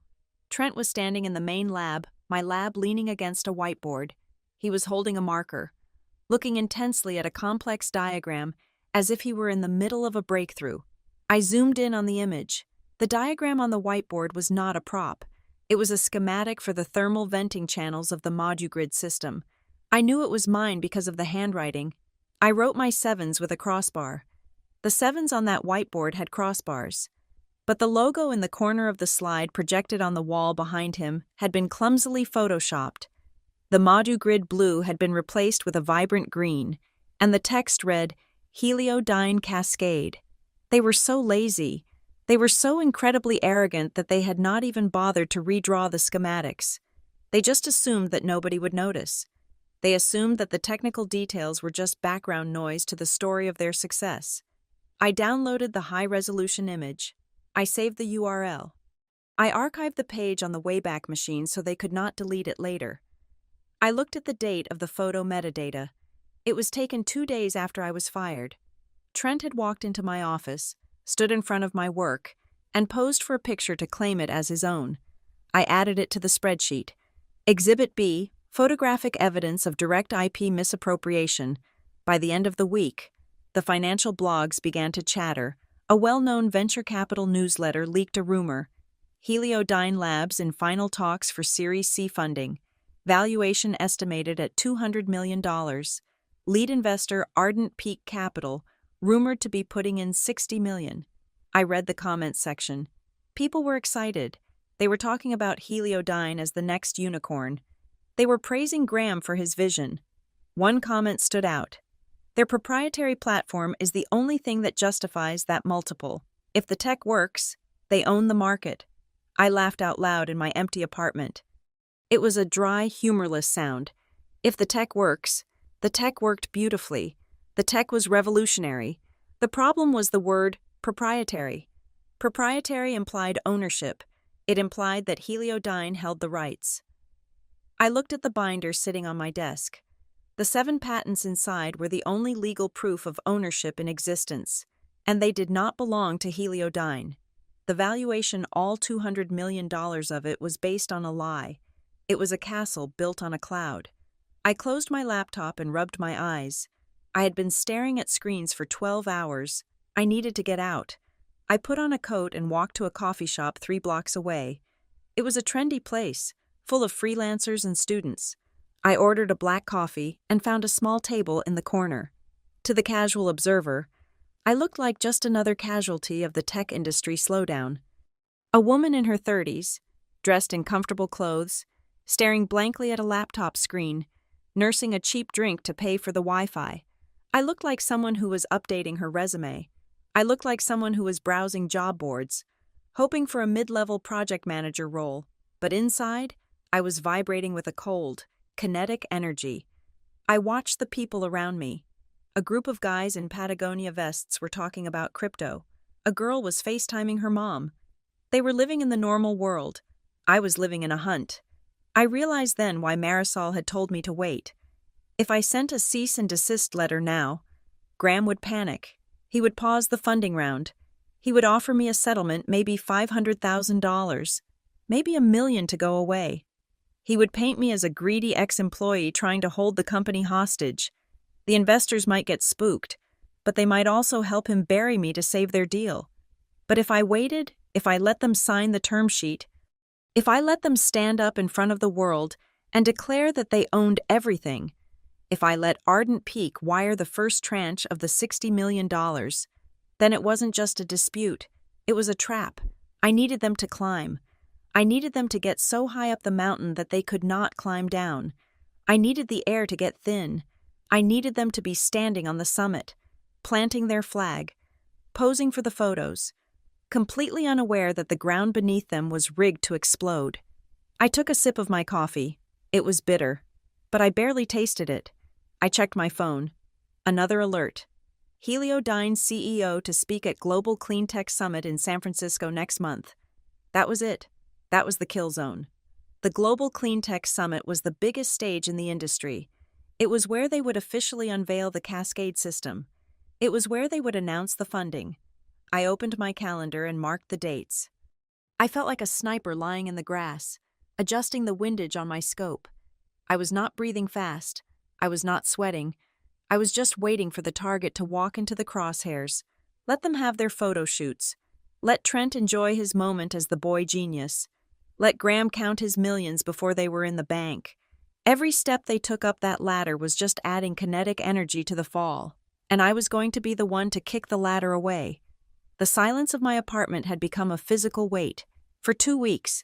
Trent was standing in the main lab, my lab leaning against a whiteboard. He was holding a marker, looking intensely at a complex diagram as if he were in the middle of a breakthrough. I zoomed in on the image. The diagram on the whiteboard was not a prop. It was a schematic for the thermal venting channels of the Modu Grid system. I knew it was mine because of the handwriting. I wrote my 7s with a crossbar. The 7s on that whiteboard had crossbars. But the logo in the corner of the slide projected on the wall behind him had been clumsily photoshopped. The Modu Grid blue had been replaced with a vibrant green, and the text read, "Heliodyne Cascade." They were so lazy. They were so incredibly arrogant that they had not even bothered to redraw the schematics. They just assumed that nobody would notice. They assumed that the technical details were just background noise to the story of their success. I downloaded the high-resolution image. I saved the URL. I archived the page on the Wayback Machine so they could not delete it later. I looked at the date of the photo metadata. It was taken 2 days after I was fired. Trent had walked into my office, stood in front of my work, and posed for a picture to claim it as his own. I added it to the spreadsheet. Exhibit B, photographic evidence of direct IP misappropriation. By the end of the week, the financial blogs began to chatter. A well-known venture capital newsletter leaked a rumor. Heliodyne Labs in final talks for Series C funding. Valuation estimated at $200 million. Lead investor Ardent Peak Capital, rumored to be putting in $60 million. I read the comments section. People were excited. They were talking about Heliodyne as the next unicorn. They were praising Graham for his vision. One comment stood out. Their proprietary platform is the only thing that justifies that multiple. If the tech works, they own the market. I laughed out loud in my empty apartment. It was a dry, humorless sound. If the tech works, the tech worked beautifully. The tech was revolutionary. The problem was the word proprietary. Proprietary implied ownership. It implied that Heliodyne held the rights. I looked at the binder sitting on my desk. The 7 patents inside were the only legal proof of ownership in existence, and they did not belong to Heliodyne. The valuation, all $200 million of it, was based on a lie. It was a castle built on a cloud. I closed my laptop and rubbed my eyes. I had been staring at screens for 12 hours. I needed to get out. I put on a coat and walked to a coffee shop 3 blocks away. It was a trendy place, full of freelancers and students. I ordered a black coffee and found a small table in the corner. To the casual observer, I looked like just another casualty of the tech industry slowdown. A woman in her 30s, dressed in comfortable clothes, staring blankly at a laptop screen, nursing a cheap drink to pay for the Wi-Fi. I looked like someone who was updating her resume. I looked like someone who was browsing job boards, hoping for a mid-level project manager role. But inside, I was vibrating with a cold, kinetic energy. I watched the people around me. A group of guys in Patagonia vests were talking about crypto. A girl was FaceTiming her mom. They were living in the normal world. I was living in a hunt. I realized then why Marisol had told me to wait. If I sent a cease and desist letter now, Graham would panic. He would pause the funding round. He would offer me a settlement, maybe $500,000, maybe $1 million to go away. He would paint me as a greedy ex-employee trying to hold the company hostage. The investors might get spooked, but they might also help him bury me to save their deal. But if I waited, if I let them sign the term sheet, if I let them stand up in front of the world and declare that they owned everything, if I let Ardent Peak wire the first tranche of the $60 million, then it wasn't just a dispute, it was a trap. I needed them to climb. I needed them to get so high up the mountain that they could not climb down. I needed the air to get thin. I needed them to be standing on the summit, planting their flag, posing for the photos, completely unaware that the ground beneath them was rigged to explode. I took a sip of my coffee. It was bitter, but I barely tasted it. I checked my phone. Another alert. Heliodyne CEO to speak at Global Clean Tech Summit in San Francisco next month. That was it. That was the kill zone. The Global Clean Tech Summit was the biggest stage in the industry. It was where they would officially unveil the Cascade system. It was where they would announce the funding. I opened my calendar and marked the dates. I felt like a sniper lying in the grass, adjusting the windage on my scope. I was not breathing fast. I was not sweating. I was just waiting for the target to walk into the crosshairs. Let them have their photo shoots. Let Trent enjoy his moment as the boy genius. Let Graham count his millions before they were in the bank. Every step they took up that ladder was just adding kinetic energy to the fall, and I was going to be the one to kick the ladder away. The silence of my apartment had become a physical weight. For 2 weeks,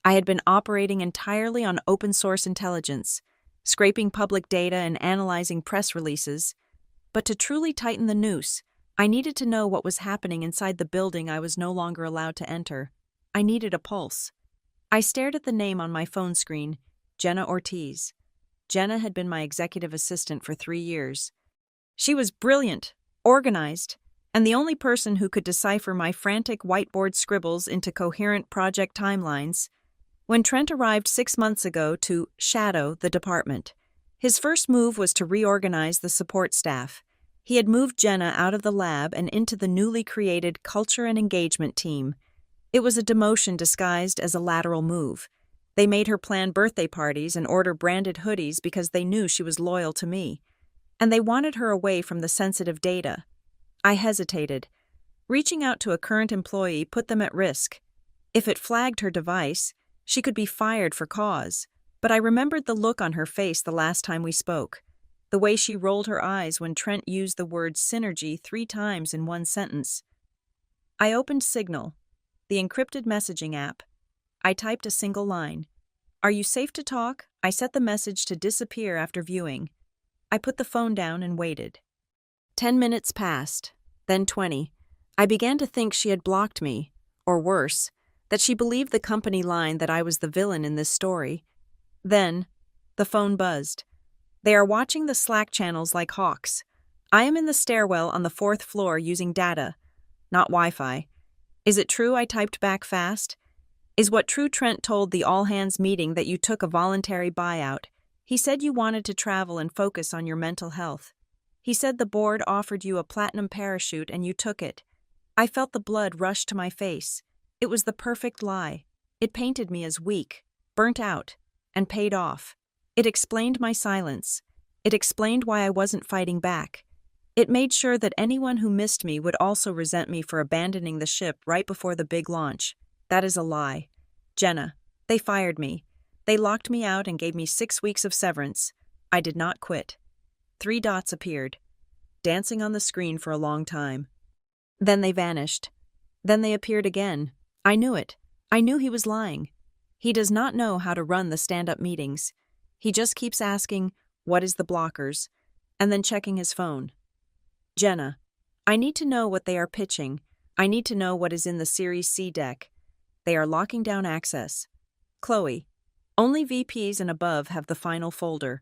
I had been operating entirely on open-source intelligence, scraping public data and analyzing press releases. But to truly tighten the noose, I needed to know what was happening inside the building I was no longer allowed to enter. I needed a pulse. I stared at the name on my phone screen, Jenna Ortiz. Jenna had been my executive assistant for 3 years. She was brilliant, organized, and the only person who could decipher my frantic whiteboard scribbles into coherent project timelines. When Trent arrived 6 months ago to shadow the department, his first move was to reorganize the support staff. He had moved Jenna out of the lab and into the newly created Culture and Engagement team. It was a demotion disguised as a lateral move. They made her plan birthday parties and order branded hoodies because they knew she was loyal to me. And they wanted her away from the sensitive data. I hesitated. Reaching out to a current employee put them at risk. If it flagged her device, she could be fired for cause. But I remembered the look on her face the last time we spoke. The way she rolled her eyes when Trent used the word synergy 3 times in one sentence. I opened Signal, the encrypted messaging app. I typed a single line. "Are you safe to talk?" I set the message to disappear after viewing. I put the phone down and waited. 10 minutes passed, then 20. I began to think she had blocked me, or worse, that she believed the company line that I was the villain in this story. Then, the phone buzzed. They are watching the Slack channels like hawks. I am in the stairwell on the 4th floor using data, not Wi-Fi. Is it true? I typed back fast. Is what true? Trent told the all-hands meeting that you took a voluntary buyout. He said you wanted to travel and focus on your mental health. He said the board offered you a platinum parachute and you took it. I felt the blood rush to my face. It was the perfect lie. It painted me as weak, burnt out, and paid off. It explained my silence. It explained why I wasn't fighting back. It made sure that anyone who missed me would also resent me for abandoning the ship right before the big launch. That is a lie. Jenna, they fired me. They locked me out and gave me 6 weeks of severance. I did not quit. 3 dots appeared, dancing on the screen for a long time. Then they vanished. Then they appeared again. I knew it. I knew he was lying. He does not know how to run the stand-up meetings. He just keeps asking, "What is the blockers?" and then checking his phone. Jenna, I need to know what they are pitching. I need to know what is in the Series C deck. They are locking down access. Chloe, only VPs and above have the final folder.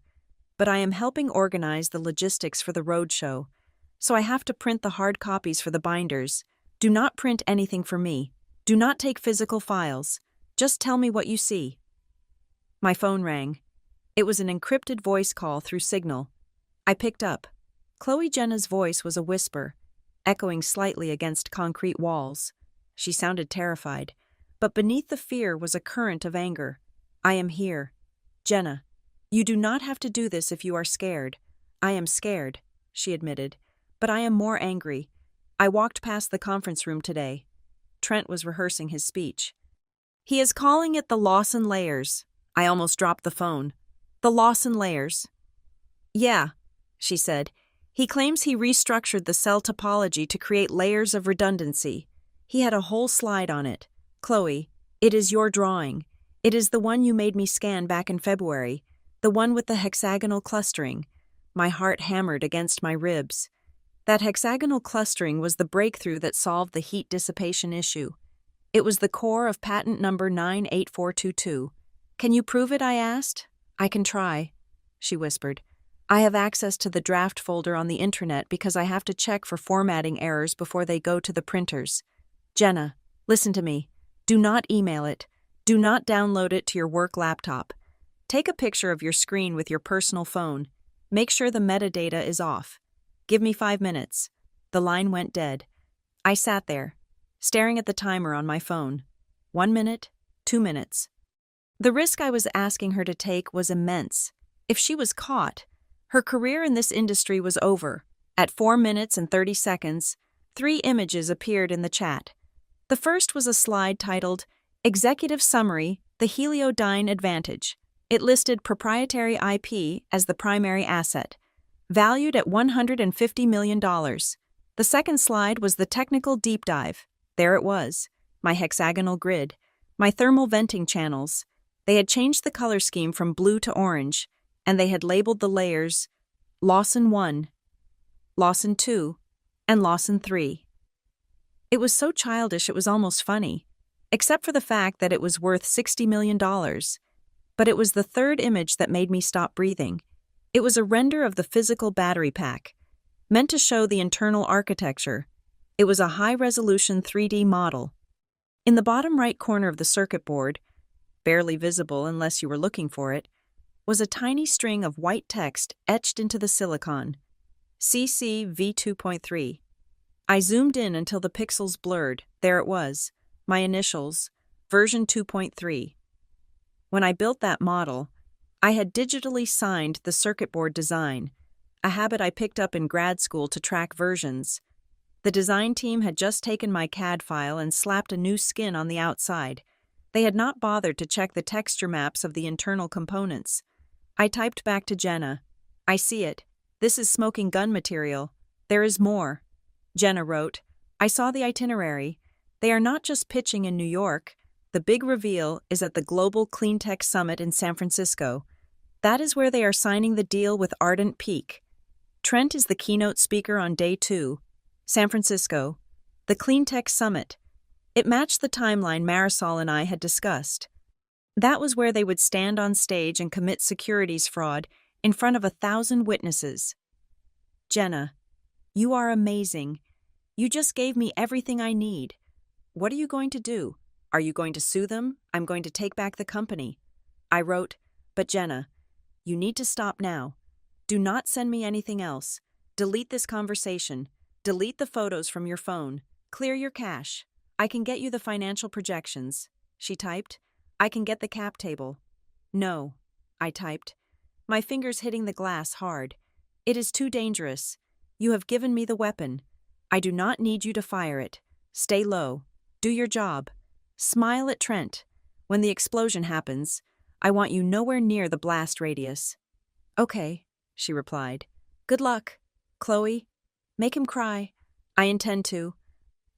But I am helping organize the logistics for the roadshow, so I have to print the hard copies for the binders. Do not print anything for me. Do not take physical files. Just tell me what you see. My phone rang. It was an encrypted voice call through Signal. I picked up. Chloe Jenna's voice was a whisper, echoing slightly against concrete walls. She sounded terrified, but beneath the fear was a current of anger. I am here. Jenna, you do not have to do this if you are scared. I am scared, she admitted, but I am more angry. I walked past the conference room today. Trent was rehearsing his speech. He is calling it the Lawson Layers. I almost dropped the phone. The Lawson Layers. Yeah, she said. He claims he restructured the cell topology to create layers of redundancy. He had a whole slide on it. Chloe, it is your drawing. It is the one you made me scan back in February, the one with the hexagonal clustering. My heart hammered against my ribs. That hexagonal clustering was the breakthrough that solved the heat dissipation issue. It was the core of patent number 98422. Can you prove it? I asked. I can try, she whispered. I have access to the draft folder on the internet because I have to check for formatting errors before they go to the printers. Jenna, listen to me. Do not email it. Do not download it to your work laptop. Take a picture of your screen with your personal phone. Make sure the metadata is off. Give me 5 minutes. The line went dead. I sat there, staring at the timer on my phone. 1 minute, 2 minutes. The risk I was asking her to take was immense. If she was caught, her career in this industry was over. At 4 minutes and 30 seconds, 3 images appeared in the chat. The first was a slide titled, Executive Summary, The Heliodyne Advantage. It listed proprietary IP as the primary asset, valued at $150 million. The second slide was the technical deep dive. There it was, my hexagonal grid, my thermal venting channels. They had changed the color scheme from blue to orange, and they had labeled the layers Lawson 1, Lawson 2, and Lawson 3. It was so childish it was almost funny, except for the fact that it was worth $60 million. But it was the third image that made me stop breathing. It was a render of the physical battery pack, meant to show the internal architecture. It was a high-resolution 3D model. In the bottom right corner of the circuit board, barely visible unless you were looking for it, was a tiny string of white text etched into the silicon. CC V2.3. I zoomed in until the pixels blurred. There it was, my initials, version 2.3. When I built that model, I had digitally signed the circuit board design, a habit I picked up in grad school to track versions. The design team had just taken my CAD file and slapped a new skin on the outside. They had not bothered to check the texture maps of the internal components. I typed back to Jenna. I see it. This is smoking gun material. There is more. Jenna wrote, I saw the itinerary. They are not just pitching in New York. The big reveal is at the Global Clean Tech Summit in San Francisco. That is where they are signing the deal with Ardent Peak. Trent is the keynote speaker on day 2. San Francisco. The Clean Tech Summit. It matched the timeline Marisol and I had discussed. That was where they would stand on stage and commit securities fraud in front of 1,000 witnesses. Jenna, you are amazing. You just gave me everything I need. What are you going to do? Are you going to sue them? I'm going to take back the company. I wrote, but Jenna, you need to stop now. Do not send me anything else. Delete this conversation. Delete the photos from your phone. Clear your cache. I can get you the financial projections. She typed. I can get the cap table. No, I typed. My fingers hitting the glass hard. It is too dangerous. You have given me the weapon. I do not need you to fire it. Stay low. Do your job. Smile at Trent. When the explosion happens, I want you nowhere near the blast radius. Okay, she replied. Good luck, Chloe. Make him cry. I intend to.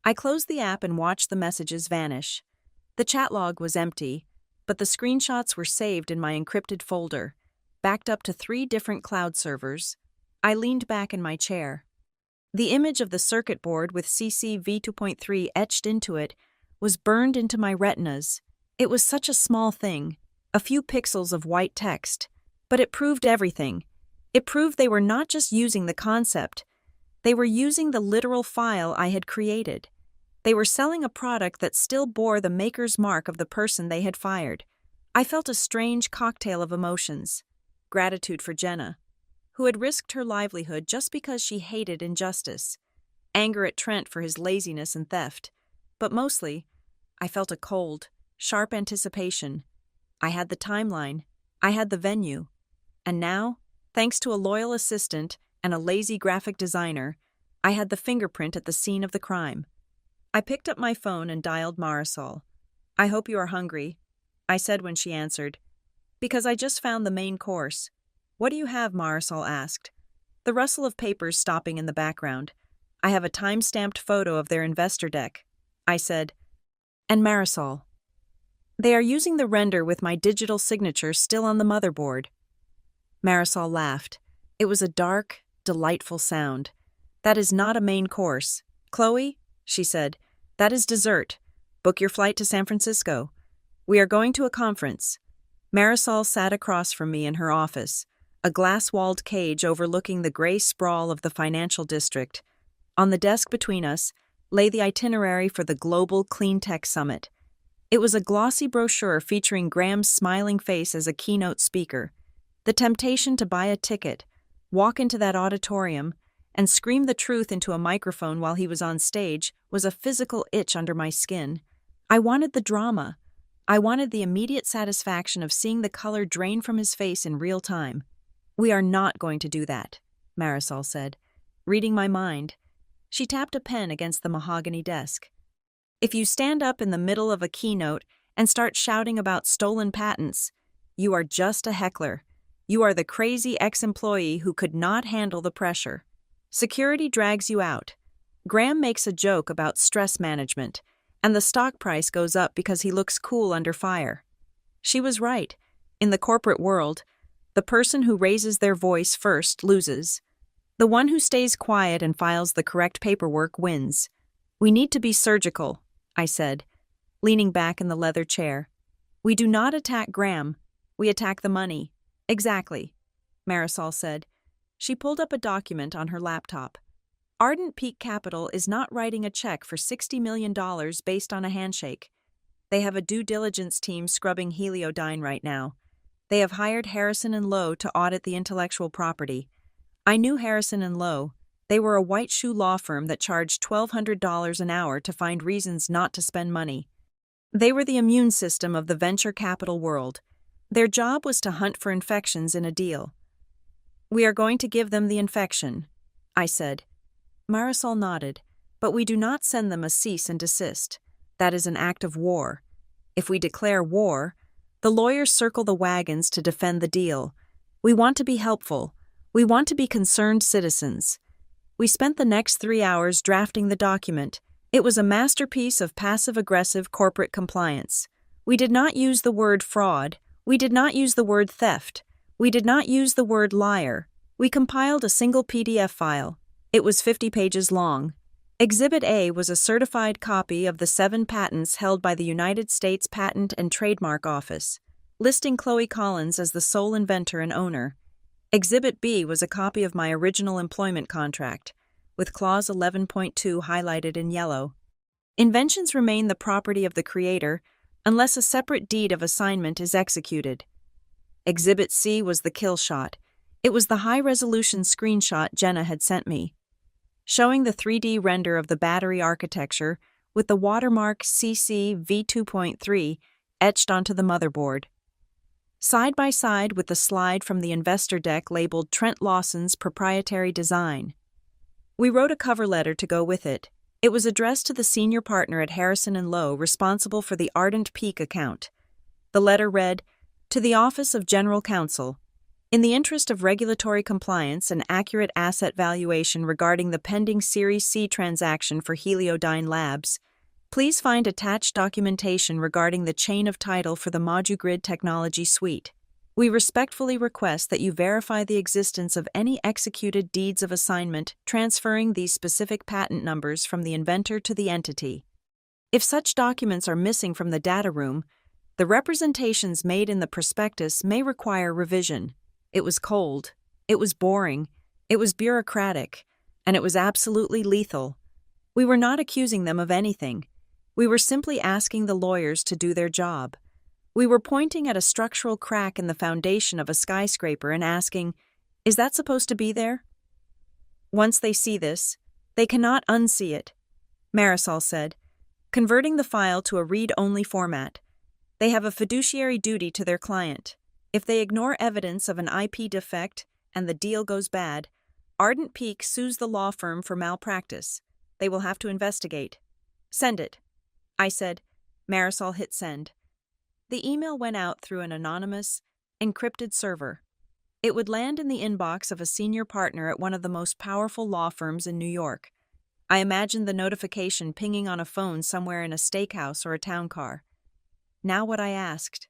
I closed the app and watched the messages vanish. The chat log was empty, but the screenshots were saved in my encrypted folder, backed up to 3 different cloud servers. I leaned back in my chair. The image of the circuit board with CC V2.3 etched into it was burned into my retinas. It was such a small thing, a few pixels of white text, but it proved everything. It proved they were not just using the concept. They were using the literal file I had created. They were selling a product that still bore the maker's mark of the person they had fired. I felt a strange cocktail of emotions. Gratitude for Jenna, who had risked her livelihood just because she hated injustice. Anger at Trent for his laziness and theft. But mostly, I felt a cold, sharp anticipation. I had the timeline. I had the venue. And now, thanks to a loyal assistant and a lazy graphic designer, I had the fingerprint at the scene of the crime. I picked up my phone and dialed Marisol. I hope you are hungry, I said when she answered. Because I just found the main course. What do you have? Marisol asked, the rustle of papers stopping in the background. I have a time-stamped photo of their investor deck, I said. And Marisol. They are using the render with my digital signature still on the motherboard. Marisol laughed. It was a dark, delightful sound. That is not a main course. Chloe, she said, that is dessert. Book your flight to San Francisco. We are going to a conference. Marisol sat across from me in her office, a glass-walled cage overlooking the gray sprawl of the financial district. On the desk between us lay the itinerary for the Global Clean Tech Summit. It was a glossy brochure featuring Graham's smiling face as a keynote speaker. The temptation to buy a ticket, walk into that auditorium, and scream the truth into a microphone while he was on stage was a physical itch under my skin. I wanted the drama. I wanted the immediate satisfaction of seeing the color drain from his face in real time. We are not going to do that, Marisol said, reading my mind. She tapped a pen against the mahogany desk. If you stand up in the middle of a keynote and start shouting about stolen patents, you are just a heckler. You are the crazy ex-employee who could not handle the pressure. Security drags you out. Graham makes a joke about stress management, and the stock price goes up because he looks cool under fire. She was right. In the corporate world, the person who raises their voice first loses. The one who stays quiet and files the correct paperwork wins. We need to be surgical, I said, leaning back in the leather chair. We do not attack Graham. We attack the money. Exactly, Marisol said. She pulled up a document on her laptop. Ardent Peak Capital is not writing a check for $60 million based on a handshake. They have a due diligence team scrubbing Heliodyne right now. They have hired Harrison and Lowe to audit the intellectual property. I knew Harrison and Lowe. They were a white shoe law firm that charged $1,200 an hour to find reasons not to spend money. They were the immune system of the venture capital world. Their job was to hunt for infections in a deal. We are going to give them the infection, I said. Marisol nodded, but we do not send them a cease and desist. That is an act of war. If we declare war, the lawyers circle the wagons to defend the deal. We want to be helpful. We want to be concerned citizens. We spent the next 3 hours drafting the document. It was a masterpiece of passive-aggressive corporate compliance. We did not use the word fraud. We did not use the word theft. We did not use the word liar. We compiled a single PDF file. It was 50 pages long. Exhibit A was a certified copy of the 7 patents held by the United States Patent and Trademark Office, listing Chloe Collins as the sole inventor and owner. Exhibit B was a copy of my original employment contract, with Clause 11.2 highlighted in yellow. Inventions remain the property of the creator unless a separate deed of assignment is executed. Exhibit C was the kill shot. It was the high-resolution screenshot Jenna had sent me, showing the 3D render of the battery architecture with the watermark CC V2.3 etched onto the motherboard. Side by side with the slide from the investor deck labeled Trent Lawson's proprietary design. We wrote a cover letter to go with it. It was addressed to the senior partner at Harrison & Lowe responsible for the Ardent Peak account. The letter read, "To the Office of General Counsel, in the interest of regulatory compliance and accurate asset valuation regarding the pending Series C transaction for Heliodyne Labs, please find attached documentation regarding the chain of title for the ModuGrid technology suite. We respectfully request that you verify the existence of any executed deeds of assignment transferring these specific patent numbers from the inventor to the entity. If such documents are missing from the data room, the representations made in the prospectus may require revision." It was cold, it was boring, it was bureaucratic, and it was absolutely lethal. We were not accusing them of anything. We were simply asking the lawyers to do their job. We were pointing at a structural crack in the foundation of a skyscraper and asking, "Is that supposed to be there?" "Once they see this, they cannot unsee it," Marisol said, converting the file to a read-only format. "They have a fiduciary duty to their client. If they ignore evidence of an IP defect and the deal goes bad, Ardent Peak sues the law firm for malpractice. They will have to investigate. Send it," I said. Marisol hit send. The email went out through an anonymous, encrypted server. It would land in the inbox of a senior partner at one of the most powerful law firms in New York. I imagined the notification pinging on a phone somewhere in a steakhouse or a town car. Now what I asked.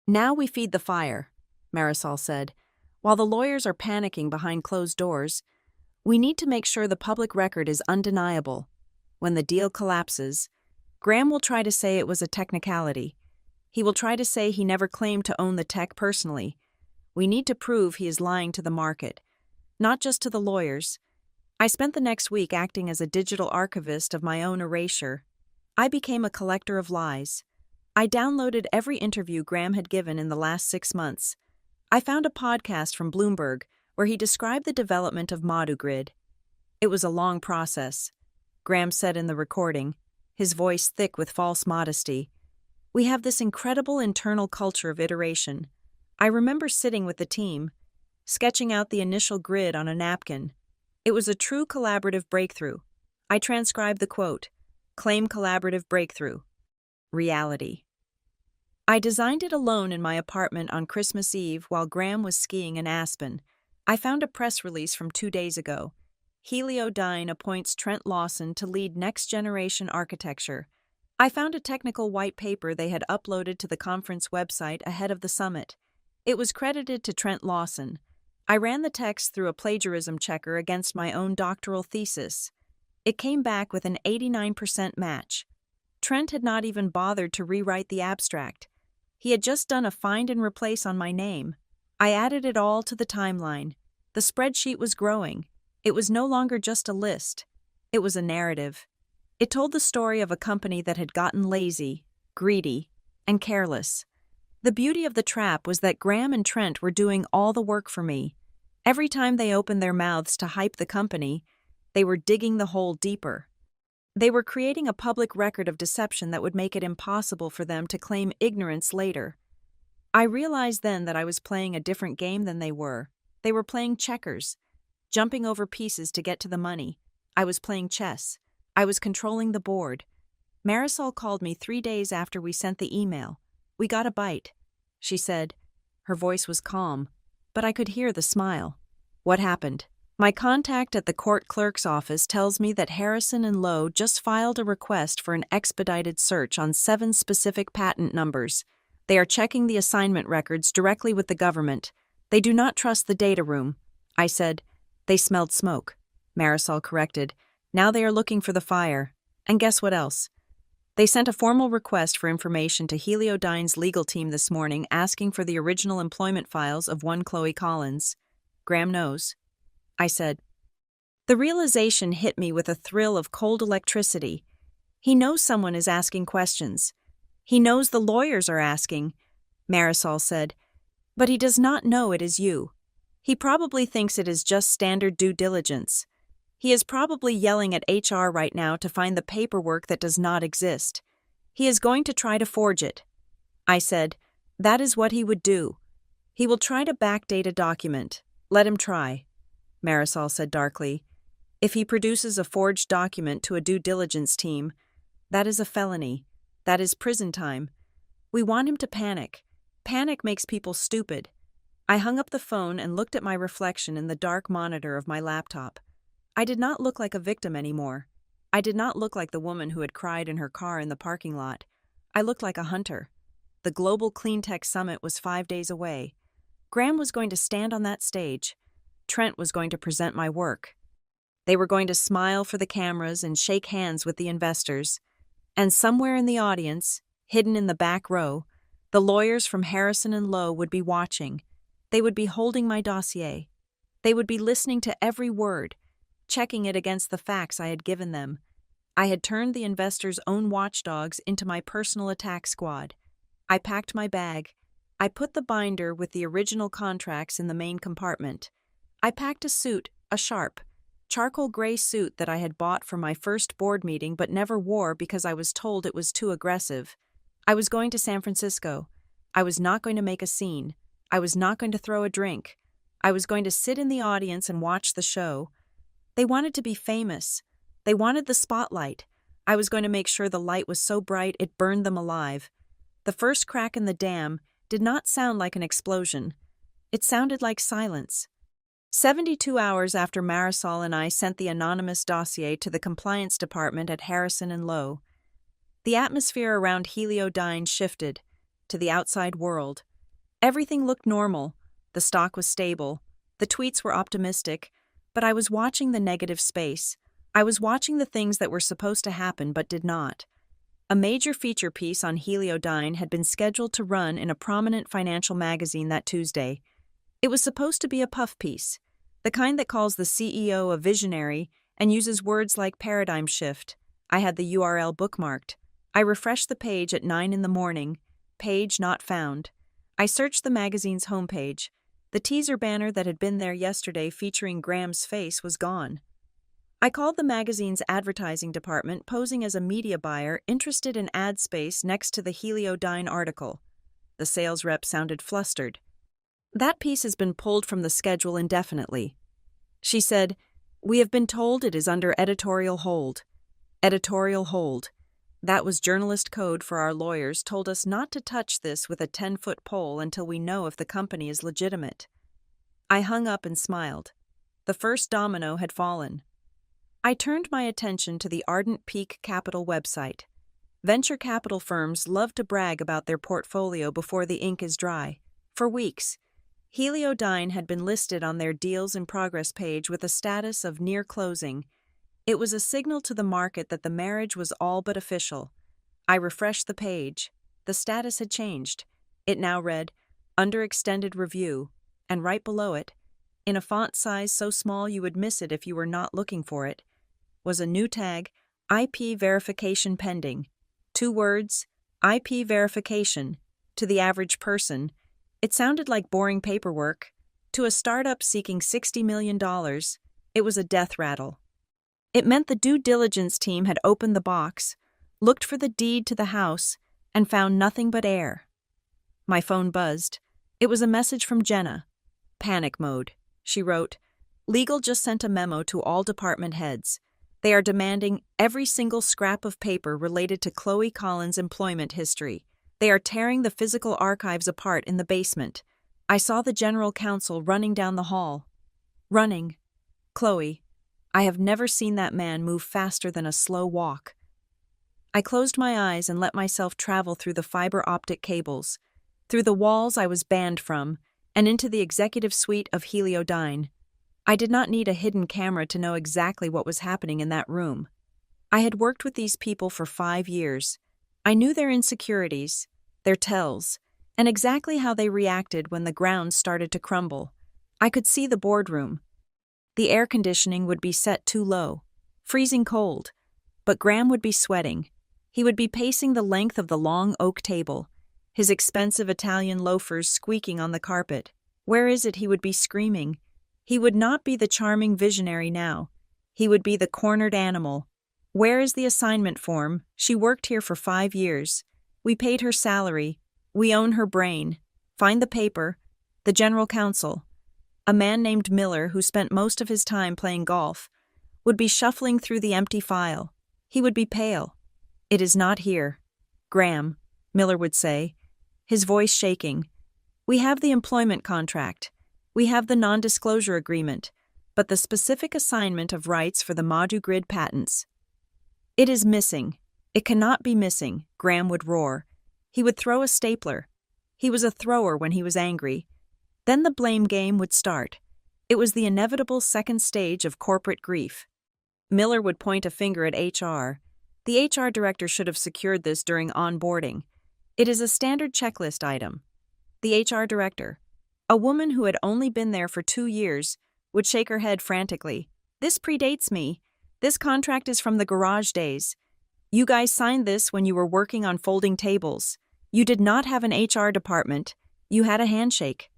"Now we feed the fire," Marisol said. "While the lawyers are panicking behind closed doors, we need to make sure the public record is undeniable. When the deal collapses, Graham will try to say it was a technicality. He will try to say he never claimed to own the tech personally. We need to prove he is lying to the market, not just to the lawyers." I spent the next week acting as a digital archivist of my own erasure. I became a collector of lies. I downloaded every interview Graham had given in the last 6 months. I found a podcast from Bloomberg where he described the development of ModuGrid. It was a long process, Graham said in the recording, his voice thick with false modesty. "We have this incredible internal culture of iteration. I remember sitting with the team, sketching out the initial grid on a napkin. It was a true collaborative breakthrough." I transcribed the quote, "Claim collaborative breakthrough. Reality." I designed it alone in my apartment on Christmas Eve while Graham was skiing in Aspen. I found a press release from 2 days ago. Heliodyne appoints Trent Lawson to lead next-generation architecture. I found a technical white paper they had uploaded to the conference website ahead of the summit. It was credited to Trent Lawson. I ran the text through a plagiarism checker against my own doctoral thesis. It came back with an 89% match. Trent had not even bothered to rewrite the abstract. He had just done a find and replace on my name. I added it all to the timeline. The spreadsheet was growing. It was no longer just a list. It was a narrative. It told the story of a company that had gotten lazy, greedy, and careless. The beauty of the trap was that Graham and Trent were doing all the work for me. Every time they opened their mouths to hype the company, they were digging the hole deeper. They were creating a public record of deception that would make it impossible for them to claim ignorance later. I realized then that I was playing a different game than they were. They were playing checkers, jumping over pieces to get to the money. I was playing chess. I was controlling the board. Marisol called me 3 days after we sent the email. "We got a bite," she said. Her voice was calm, but I could hear the smile. "What happened?" "My contact at the court clerk's office tells me that Harrison and Lowe just filed a request for an expedited search on 7 specific patent numbers. They are checking the assignment records directly with the government. They do not trust the data room." I said. "They smelled smoke," Marisol corrected. "Now they are looking for the fire. And guess what else? They sent a formal request for information to Heliodyne's legal team this morning asking for the original employment files of one Chloe Collins. Graham knows," I said. The realization hit me with a thrill of cold electricity. He knows someone is asking questions. He knows the lawyers are asking, Marisol said, but he does not know it is you. He probably thinks it is just standard due diligence. He is probably yelling at HR right now to find the paperwork that does not exist. He is going to try to forge it. I said, "That is what he would do. He will try to backdate a document. Let him try," Marisol said darkly. "If he produces a forged document to a due diligence team, that is a felony. That is prison time. We want him to panic. Panic makes people stupid." I hung up the phone and looked at my reflection in the dark monitor of my laptop. I did not look like a victim anymore. I did not look like the woman who had cried in her car in the parking lot. I looked like a hunter. The Global Cleantech Summit was 5 days away. Graham was going to stand on that stage. Trent was going to present my work. They were going to smile for the cameras and shake hands with the investors. And somewhere in the audience, hidden in the back row, the lawyers from Harrison and Lowe would be watching. They would be holding my dossier. They would be listening to every word, checking it against the facts I had given them. I had turned the investors' own watchdogs into my personal attack squad. I packed my bag. I put the binder with the original contracts in the main compartment. I packed a suit, a sharp, charcoal gray suit that I had bought for my first board meeting but never wore because I was told it was too aggressive. I was going to San Francisco. I was not going to make a scene. I was not going to throw a drink. I was going to sit in the audience and watch the show. They wanted to be famous. They wanted the spotlight. I was going to make sure the light was so bright it burned them alive. The first crack in the dam did not sound like an explosion. It sounded like silence. 72 hours after Marisol and I sent the anonymous dossier to the compliance department at Harrison and Lowe, the atmosphere around Heliodyne shifted to the outside world. Everything looked normal. The stock was stable. The tweets were optimistic, but I was watching the negative space. I was watching the things that were supposed to happen but did not. A major feature piece on Heliodyne had been scheduled to run in a prominent financial magazine that Tuesday. It was supposed to be a puff piece, the kind that calls the CEO a visionary and uses words like paradigm shift. I had the URL bookmarked. I refreshed the page at 9 in the morning. Page not found. I searched the magazine's homepage. The teaser banner that had been there yesterday featuring Graham's face was gone. I called the magazine's advertising department, posing as a media buyer interested in ad space next to the Heliodyne article. The sales rep sounded flustered. "That piece has been pulled from the schedule indefinitely," she said. "We have been told it is under editorial hold." Editorial hold. That was journalist code for our lawyers told us not to touch this with a 10-foot pole until we know if the company is legitimate. I hung up and smiled. The first domino had fallen. I turned my attention to the Ardent Peak Capital website. Venture capital firms love to brag about their portfolio before the ink is dry. For weeks, Heliodyne had been listed on their deals in progress page with a status of near closing. It was a signal to the market that the marriage was all but official. I refreshed the page. The status had changed. It now read, Under Extended Review, and right below it, in a font size so small you would miss it if you were not looking for it, was a new tag, IP verification pending. 2 words, IP verification. To the average person, it sounded like boring paperwork. To a startup seeking $60 million, it was a death rattle. It meant the due diligence team had opened the box, looked for the deed to the house, and found nothing but air. My phone buzzed. It was a message from Jenna. Panic mode. She wrote, Legal just sent a memo to all department heads. They are demanding every single scrap of paper related to Chloe Collins' employment history. They are tearing the physical archives apart in the basement. I saw the general counsel running down the hall. Running. Chloe, I have never seen that man move faster than a slow walk. I closed my eyes and let myself travel through the fiber optic cables, through the walls I was banned from, and into the executive suite of Heliodyne. I did not need a hidden camera to know exactly what was happening in that room. I had worked with these people for 5 years. I knew their insecurities, their tells, and exactly how they reacted when the ground started to crumble. I could see the boardroom. The air conditioning would be set too low, freezing cold, but Graham would be sweating. He would be pacing the length of the long oak table, his expensive Italian loafers squeaking on the carpet. Where is it he would be screaming? He would not be the charming visionary now. He would be the cornered animal. Where is the assignment form? She worked here for 5 years. We paid her salary. We own her brain. Find the paper. The general counsel. A man named Miller, who spent most of his time playing golf, would be shuffling through the empty file. He would be pale. It is not here. Graham, Miller would say, his voice shaking. We have the employment contract. We have the non-disclosure agreement, but the specific assignment of rights for the Madu Grid patents. It is missing. It cannot be missing, Graham would roar. He would throw a stapler. He was a thrower when he was angry. Then the blame game would start. It was the inevitable second stage of corporate grief. Miller would point a finger at HR. The HR director should have secured this during onboarding. It is a standard checklist item. The HR director, a woman who had only been there for 2 years, would shake her head frantically. This predates me. This contract is from the garage days. You guys signed this when you were working on folding tables. You did not have an HR department. You had a handshake.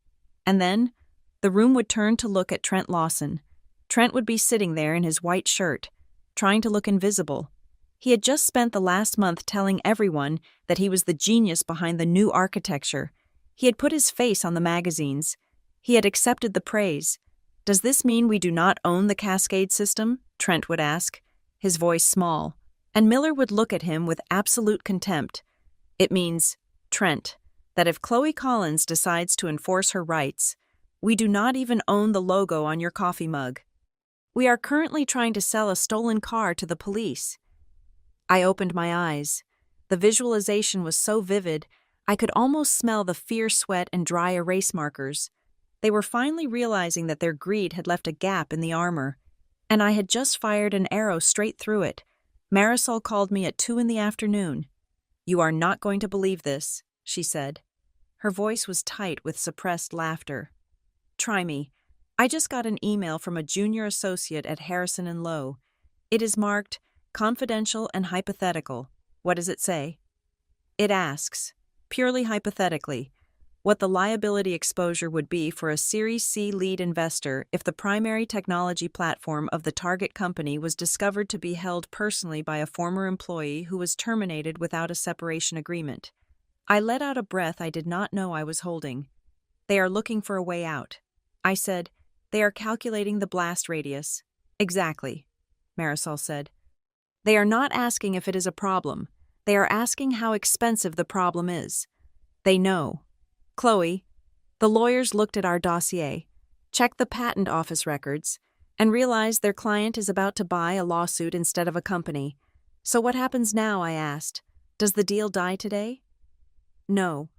And then, the room would turn to look at Trent Lawson. Trent would be sitting there in his white shirt, trying to look invisible. He had just spent the last month telling everyone that he was the genius behind the new architecture. He had put his face on the magazines. He had accepted the praise. Does this mean we do not own the Cascade system? Trent would ask, his voice small. And Miller would look at him with absolute contempt. It means, Trent, that if Chloe Collins decides to enforce her rights, we do not even own the logo on your coffee mug. We are currently trying to sell a stolen car to the police. I opened my eyes. The visualization was so vivid, I could almost smell the fear sweat and dry erase markers. They were finally realizing that their greed had left a gap in the armor, and I had just fired an arrow straight through it. Marisol called me at 2 p.m. You are not going to believe this, she said. Her voice was tight with suppressed laughter. Try me. I just got an email from a junior associate at Harrison & Lowe. It is marked confidential and hypothetical. What does it say? It asks, purely hypothetically, what the liability exposure would be for a Series C lead investor if the primary technology platform of the target company was discovered to be held personally by a former employee who was terminated without a separation agreement. I let out a breath I did not know I was holding. They are looking for a way out. I said, they are calculating the blast radius. Exactly, Marisol said. They are not asking if it is a problem. They are asking how expensive the problem is. They know. Chloe, the lawyers looked at our dossier, checked the patent office records, and realized their client is about to buy a lawsuit instead of a company. So what happens now, I asked. Does the deal die today? No,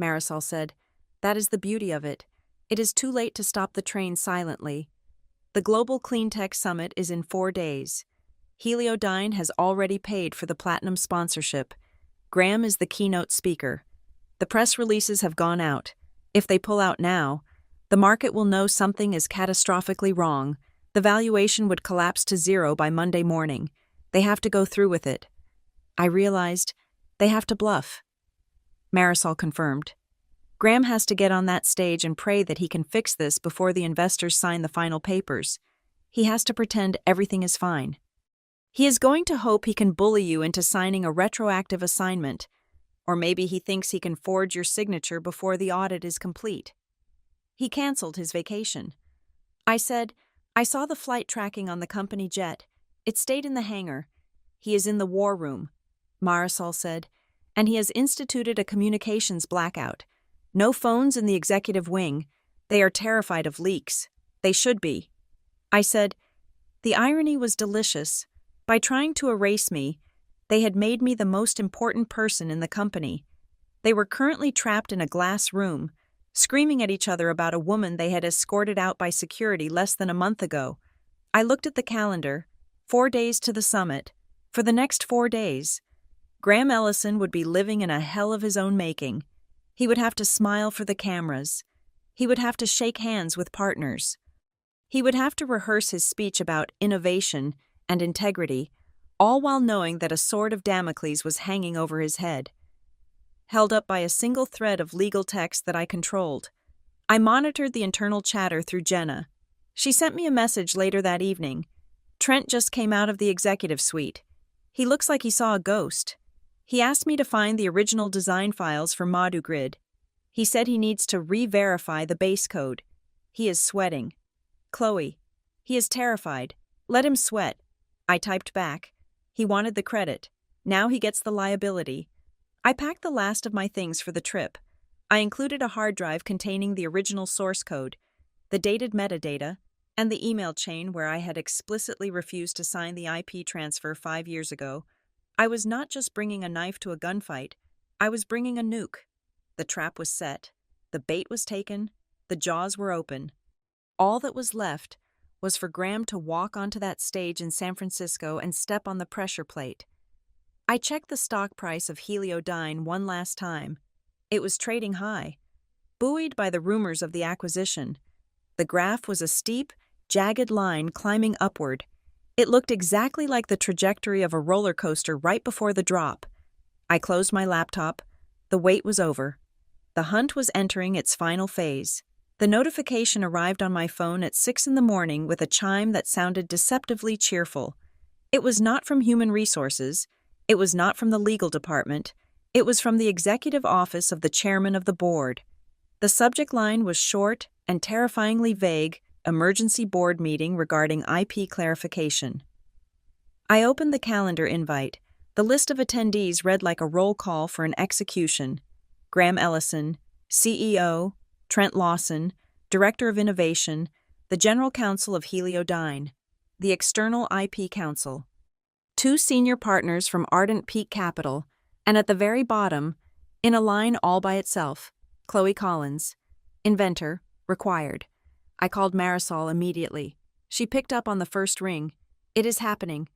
Marisol said. That is the beauty of it. It is too late to stop the train silently. The Global Cleantech Summit is in 4 days. Heliodyne has already paid for the platinum sponsorship. Graham is the keynote speaker. The press releases have gone out. If they pull out now, the market will know something is catastrophically wrong. The valuation would collapse to zero by Monday morning. They have to go through with it. I realized they have to bluff. Marisol confirmed. Graham has to get on that stage and pray that he can fix this before the investors sign the final papers. He has to pretend everything is fine. He is going to hope he can bully you into signing a retroactive assignment, or maybe he thinks he can forge your signature before the audit is complete. He canceled his vacation. I said, I saw the flight tracking on the company jet. It stayed in the hangar. He is in the war room, Marisol said, and he has instituted a communications blackout. No phones in the executive wing. They are terrified of leaks. They should be. I said, the irony was delicious. By trying to erase me, they had made me the most important person in the company. They were currently trapped in a glass room, screaming at each other about a woman they had escorted out by security less than a month ago. I looked at the calendar. 4 days to the summit. For the next 4 days, Graham Ellison would be living in a hell of his own making. He would have to smile for the cameras. He would have to shake hands with partners. He would have to rehearse his speech about innovation and integrity, all while knowing that a sword of Damocles was hanging over his head, held up by a single thread of legal text that I controlled. I monitored the internal chatter through Jenna. She sent me a message later that evening. Trent just came out of the executive suite. He looks like he saw a ghost. He asked me to find the original design files for ModuGrid. He said he needs to re-verify the base code. He is sweating. Chloe. He is terrified. Let him sweat. I typed back. He wanted the credit. Now he gets the liability. I packed the last of my things for the trip. I included a hard drive containing the original source code, the dated metadata, and the email chain where I had explicitly refused to sign the IP transfer 5 years ago. I was not just bringing a knife to a gunfight, I was bringing a nuke. The trap was set, the bait was taken, the jaws were open. All that was left was for Graham to walk onto that stage in San Francisco and step on the pressure plate. I checked the stock price of Heliodyne one last time. It was trading high, buoyed by the rumors of the acquisition. The graph was a steep, jagged line climbing upward. It looked exactly like the trajectory of a roller coaster right before the drop. I closed my laptop. The wait was over. The hunt was entering its final phase. The notification arrived on my phone at 6 a.m. with a chime that sounded deceptively cheerful. It was not from Human Resources. It was not from the legal department. It was from the executive office of the chairman of the board. The subject line was short and terrifyingly vague: emergency board meeting regarding IP clarification. I opened the calendar invite. The list of attendees read like a roll call for an execution. Graham Ellison, CEO, Trent Lawson, Director of Innovation, the General Counsel of Heliodyne, the External IP Counsel, 2 senior partners from Ardent Peak Capital, and at the very bottom, in a line all by itself, Chloe Collins, inventor, required. I called Marisol immediately. She picked up on the first ring. It is happening.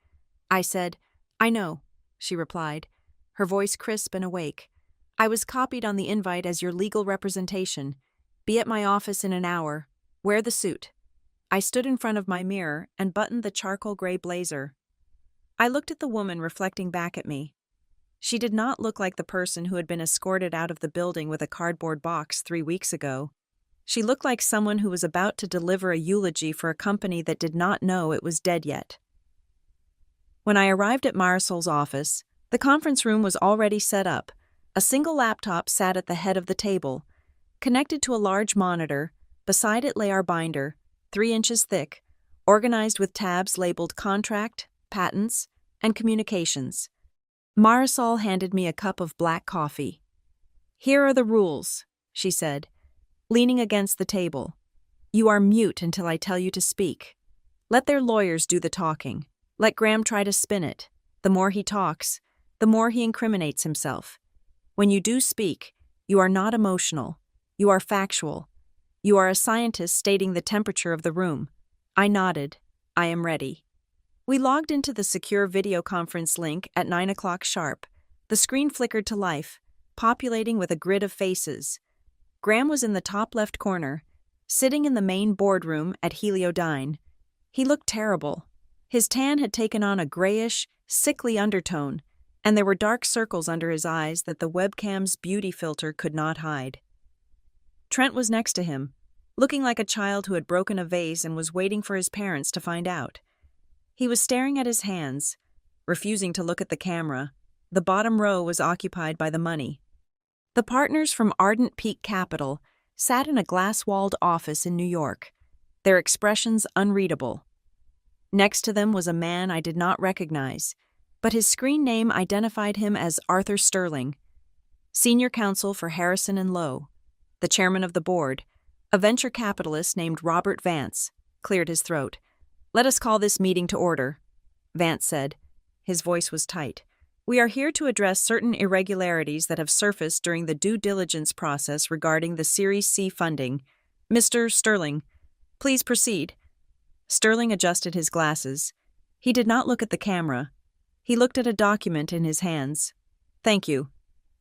I said, I know, she replied, her voice crisp and awake. I was copied on the invite as your legal representation. Be at my office in an hour. Wear the suit. I stood in front of my mirror and buttoned the charcoal gray blazer. I looked at the woman reflecting back at me. She did not look like the person who had been escorted out of the building with a cardboard box 3 weeks ago. She looked like someone who was about to deliver a eulogy for a company that did not know it was dead yet. When I arrived at Marisol's office, the conference room was already set up. A single laptop sat at the head of the table. Connected to a large monitor, beside it lay our binder, 3 inches thick, organized with tabs labeled Contract, Patents, and Communications. Marisol handed me a cup of black coffee. Here are the rules, she said, leaning against the table. You are mute until I tell you to speak. Let their lawyers do the talking. Let Graham try to spin it. The more he talks, the more he incriminates himself. When you do speak, you are not emotional. You are factual. You are a scientist stating the temperature of the room. I nodded. I am ready. We logged into the secure video conference link at 9 o'clock sharp. The screen flickered to life. populating with a grid of faces. Graham was in the top left corner, sitting in the main boardroom at Heliodyne. He looked terrible. His tan had taken on a grayish, sickly undertone, and there were dark circles under his eyes that the webcam's beauty filter could not hide. Trent was next to him, looking like a child who had broken a vase and was waiting for his parents to find out. He was staring at his hands, refusing to look at the camera. The bottom row was occupied by the money. The partners from Ardent Peak Capital sat in a glass-walled office in New York, their expressions unreadable. Next to them was a man I did not recognize, but his screen name identified him as Arthur Sterling, senior counsel for Harrison and Lowe. The chairman of the board, a venture capitalist named Robert Vance, cleared his throat. "Let us call this meeting to order," Vance said. His voice was tight. "We are here to address certain irregularities that have surfaced during the due diligence process regarding the Series C funding. Mr. Sterling, please proceed." Sterling adjusted his glasses. He did not look at the camera. He looked at a document in his hands. "Thank you.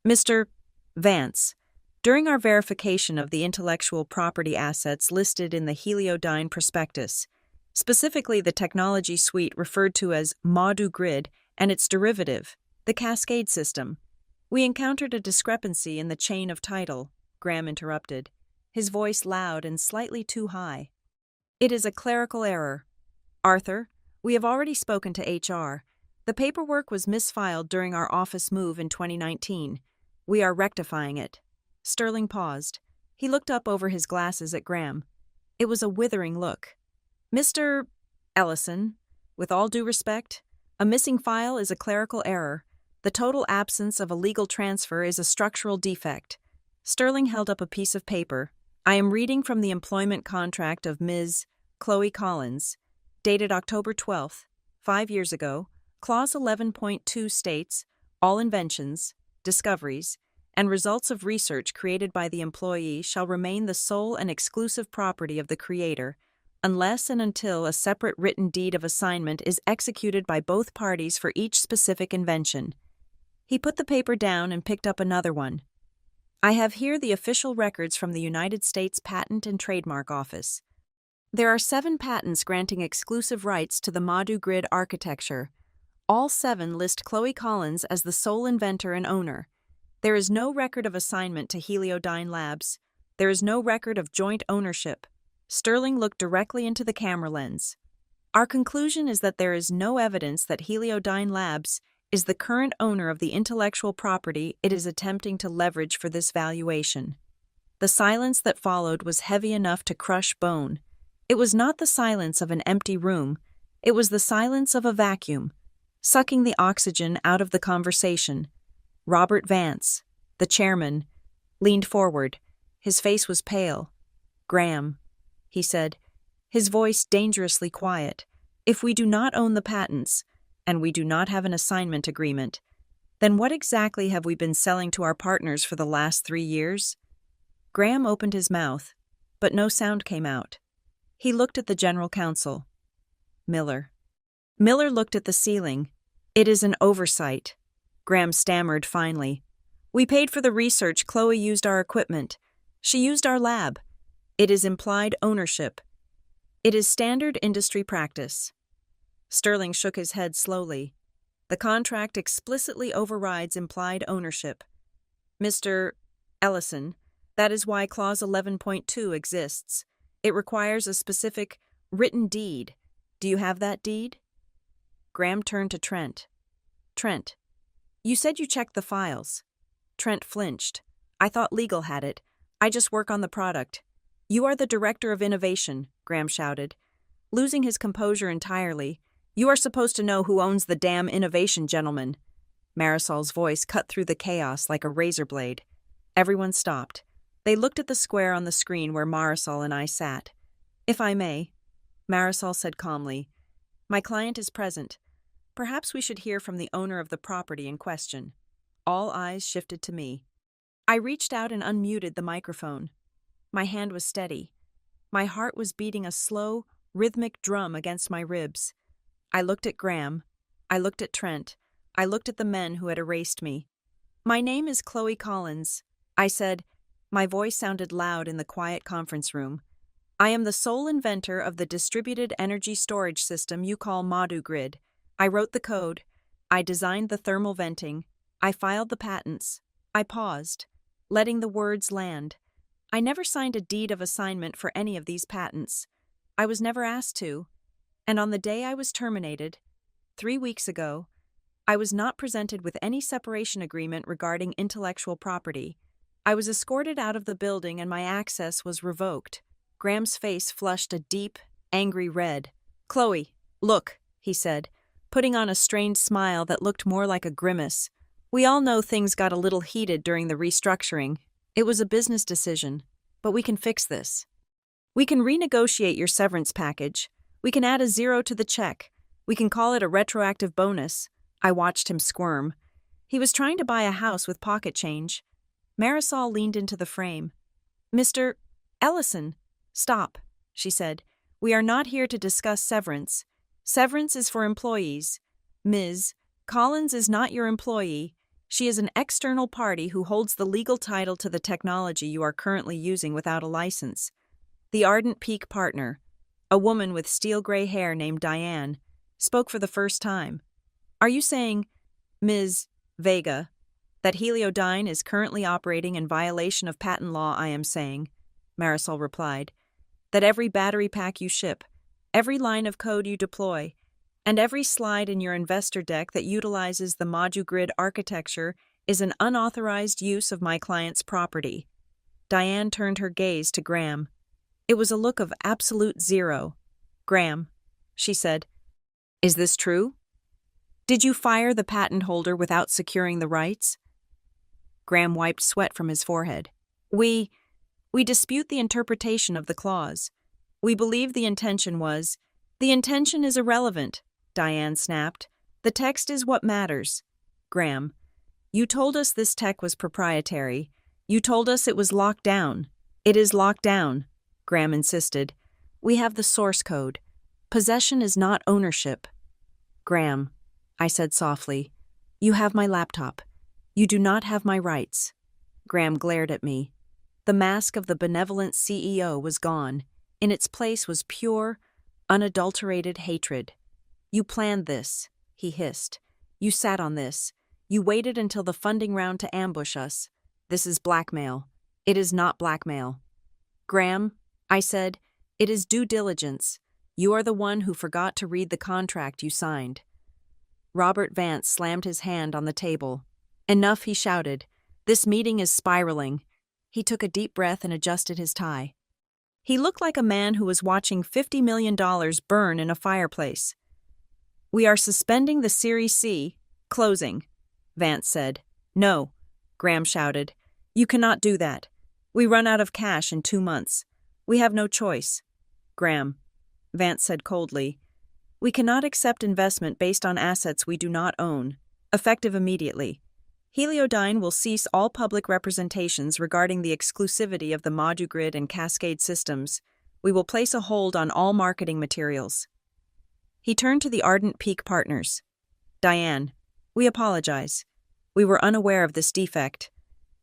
Mr. Vance, during our verification of the intellectual property assets listed in the Heliodyne prospectus, specifically the technology suite referred to as Modu Grid and its derivative, the Cascade system, we encountered a discrepancy in the chain of title," Graham interrupted, his voice loud and slightly too high. "It is a clerical error. Arthur, we have already spoken to HR. The paperwork was misfiled during our office move in 2019. We are rectifying it." Sterling paused. He looked up over his glasses at Graham. It was a withering look. "Mr. Ellison, with all due respect, a missing file is a clerical error. The total absence of a legal transfer is a structural defect." Sterling held up a piece of paper. "I am reading from the employment contract of Ms. Chloe Collins, dated October 12th, 5 years ago. Clause 11.2 states, all inventions, discoveries, and results of research created by the employee shall remain the sole and exclusive property of the creator, unless and until a separate written deed of assignment is executed by both parties for each specific invention." He put the paper down and picked up another one. "I have here the official records from the United States Patent and Trademark Office. There are 7 patents granting exclusive rights to the Modu Grid architecture. All 7 list Chloe Collins as the sole inventor and owner. There is no record of assignment to Heliodyne Labs. There is no record of joint ownership." Sterling looked directly into the camera lens. "Our conclusion is that there is no evidence that Heliodyne Labs is the current owner of the intellectual property it is attempting to leverage for this valuation." The silence that followed was heavy enough to crush bone. It was not the silence of an empty room. It was the silence of a vacuum, sucking the oxygen out of the conversation. Robert Vance, the chairman, leaned forward. His face was pale. "Graham," he said, his voice dangerously quiet, "if we do not own the patents, and we do not have an assignment agreement, then what exactly have we been selling to our partners for the last 3 years?" Graham opened his mouth, but no sound came out. He looked at the general counsel. Miller. Miller looked at the ceiling. "It is an oversight," Graham stammered finally. "We paid for the research. Chloe used our equipment. She used our lab. It is implied ownership. It is standard industry practice." Sterling shook his head slowly. "The contract explicitly overrides implied ownership. Mr. Ellison, that is why Clause 11.2 exists. It requires a specific written deed. Do you have that deed?" Graham turned to Trent. "Trent, you said you checked the files." Trent flinched. "I thought legal had it. I just work on the product." "You are the director of innovation," Graham shouted. Losing his composure entirely, "You are supposed to know who owns the damn innovation, gentlemen." Marisol's voice cut through the chaos like a razor blade. Everyone stopped. They looked at the square on the screen where Marisol and I sat. "If I may," Marisol said calmly, "my client is present. Perhaps we should hear from the owner of the property in question." All eyes shifted to me. I reached out and unmuted the microphone. My hand was steady. My heart was beating a slow, rhythmic drum against my ribs. I looked at Graham. I looked at Trent. I looked at the men who had erased me. My name is Chloe Collins, I said. My voice sounded loud in the quiet conference room. I am the sole inventor of the distributed energy storage system you call ModuGrid. I wrote the code. I designed the thermal venting. I filed the patents. I paused, letting the words land. I never signed a deed of assignment for any of these patents. I was never asked to. And on the day I was terminated, 3 weeks ago, I was not presented with any separation agreement regarding intellectual property. I was escorted out of the building and my access was revoked. Graham's face flushed a deep, angry red. "Chloe, look," he said, putting on a strained smile that looked more like a grimace. "We all know things got a little heated during the restructuring. It was a business decision, but we can fix this. We can renegotiate your severance package. We can add a zero to the check. We can call it a retroactive bonus." I watched him squirm. He was trying to buy a house with pocket change. Marisol leaned into the frame. "Mr. Ellison, stop," she said. "We are not here to discuss severance. Severance is for employees. Ms. Collins is not your employee. She is an external party who holds the legal title to the technology you are currently using without a license." The Ardent Peak partner, a woman with steel-gray hair named Diane, spoke for the first time. "Are you saying, Ms. Vega, that Heliodyne is currently operating in violation of patent law?" "I am saying," Marisol replied, "that every battery pack you ship, every line of code you deploy, and every slide in your investor deck that utilizes the ModuGrid architecture is an unauthorized use of my client's property." Diane turned her gaze to Graham. It was a look of absolute zero. "Graham," she said, "is this true? Did you fire the patent holder without securing the rights?" Graham wiped sweat from his forehead. We dispute the interpretation of the clause. We believe the intention was—" "The intention is irrelevant," Diane snapped. "The text is what matters." "Graham, you told us this tech was proprietary. You told us it was locked down." "It is locked down," Graham insisted. "We have the source code. Possession is not ownership." "Graham," I said softly, "you have my laptop. You do not have my rights." Graham glared at me. The mask of the benevolent CEO was gone. In its place was pure, unadulterated hatred. "You planned this," he hissed. "You sat on this. You waited until the funding round to ambush us. This is blackmail. It is not blackmail." "Graham," I said, "it is due diligence. You are the one who forgot to read the contract you signed." Robert Vance slammed his hand on the table. "Enough," he shouted. "This meeting is spiraling." He took a deep breath and adjusted his tie. He looked like a man who was watching $50 million burn in a fireplace. "We are suspending the Series C closing," Vance said. "No," Graham shouted. "You cannot do that. We run out of cash in 2 months. We have no choice." "Graham," Vance said coldly, "we cannot accept investment based on assets we do not own, effective immediately. Heliodyne will cease all public representations regarding the exclusivity of the ModuGrid and Cascade systems. We will place a hold on all marketing materials." He turned to the Ardent Peak partners. "Diane, we apologize. We were unaware of this defect.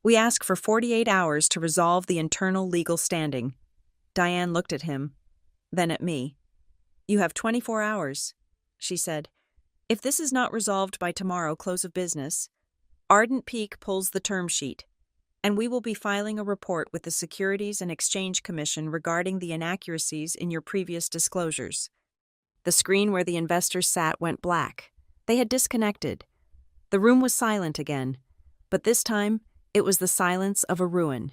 We ask for 48 hours to resolve the internal legal standing." Diane looked at him, then at me. "You have 24 hours, she said. "If this is not resolved by tomorrow close of business, Ardent Peak pulls the term sheet, and we will be filing a report with the Securities and Exchange Commission regarding the inaccuracies in your previous disclosures." The screen where the investors sat went black. They had disconnected. The room was silent again, but this time it was the silence of a ruin.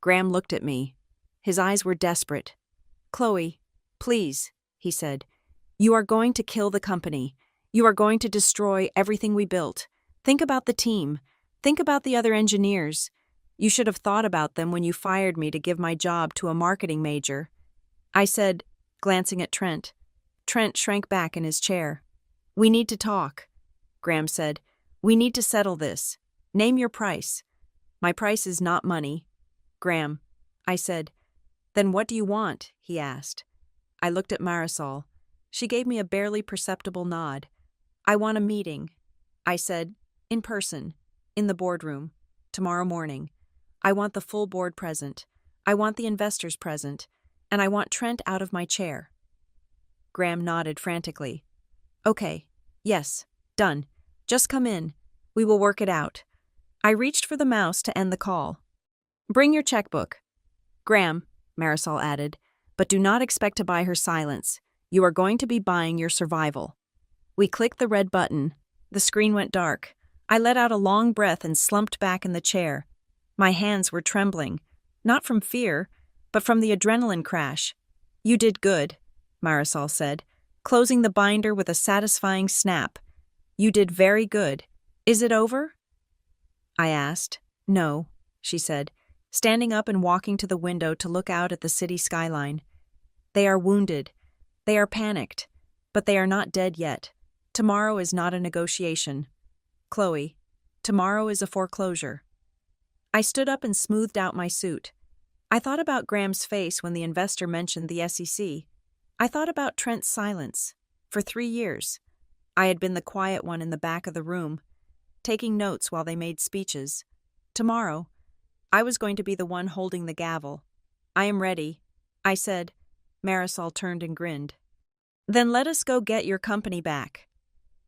Graham looked at me. His eyes were desperate. "Chloe, please," he said. "You are going to kill the company. You are going to destroy everything we built. Think about the team. Think about the other engineers. You should have thought about them when you fired me to give my job to a marketing major." I said, glancing at Trent. Trent shrank back in his chair. "We need to talk," Graham said. "We need to settle this. Name your price." "My price is not money." "Graham," I said. "Then what do you want?" he asked. I looked at Marisol. She gave me a barely perceptible nod. "I want a meeting," I said, "in person, In the boardroom. Tomorrow morning. I want the full board present. I want the investors present. And I want Trent out of my chair. Graham nodded frantically. Okay. Yes. Done. Just come in. We will work it out. I reached for the mouse to end the call. Bring your checkbook. Graham, Marisol added, but do not expect to buy her silence. You are going to be buying your survival. We clicked the red button. The screen went dark. I let out a long breath and slumped back in the chair. My hands were trembling, not from fear, but from the adrenaline crash. You did good, Marisol said, closing the binder with a satisfying snap. You did very good. Is it over? I asked. No, she said, standing up and walking to the window to look out at the city skyline. They are wounded. They are panicked. But they are not dead yet. Tomorrow is not a negotiation. Chloe, tomorrow is a foreclosure. I stood up and smoothed out my suit. I thought about Graham's face when the investor mentioned the SEC. I thought about Trent's silence. For 3 years, I had been the quiet one in the back of the room, taking notes while they made speeches. Tomorrow, I was going to be the one holding the gavel. I am ready, I said. Marisol turned and grinned. Then let us go get your company back.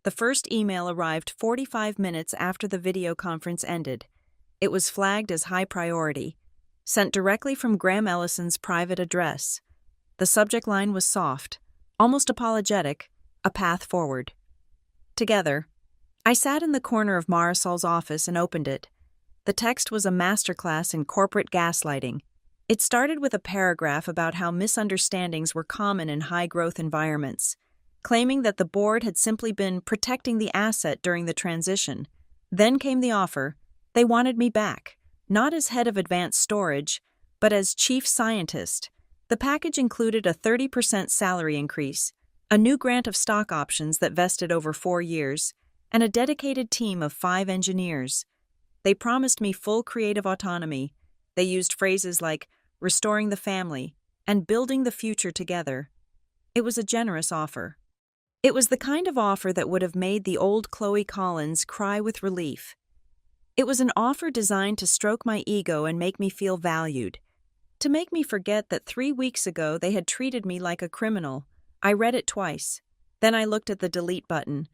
The first email arrived 45 minutes after the video conference ended. It was flagged as high priority, sent directly from Graham Ellison's private address. The subject line was soft, almost apologetic, a path forward. Together, I sat in the corner of Marisol's office and opened it. The text was a masterclass in corporate gaslighting. It started with a paragraph about how misunderstandings were common in high-growth environments, claiming that the board had simply been protecting the asset during the transition. Then came the offer. They wanted me back, not as head of advanced storage, but as chief scientist. The package included a 30% salary increase, a new grant of stock options that vested over 4 years, and a dedicated team of 5 engineers. They promised me full creative autonomy. They used phrases like restoring the family and building the future together. It was a generous offer. It was the kind of offer that would have made the old Chloe Collins cry with relief. It was an offer designed to stroke my ego and make me feel valued, to make me forget that 3 weeks ago they had treated me like a criminal. I read it twice. Then I looked at the delete button.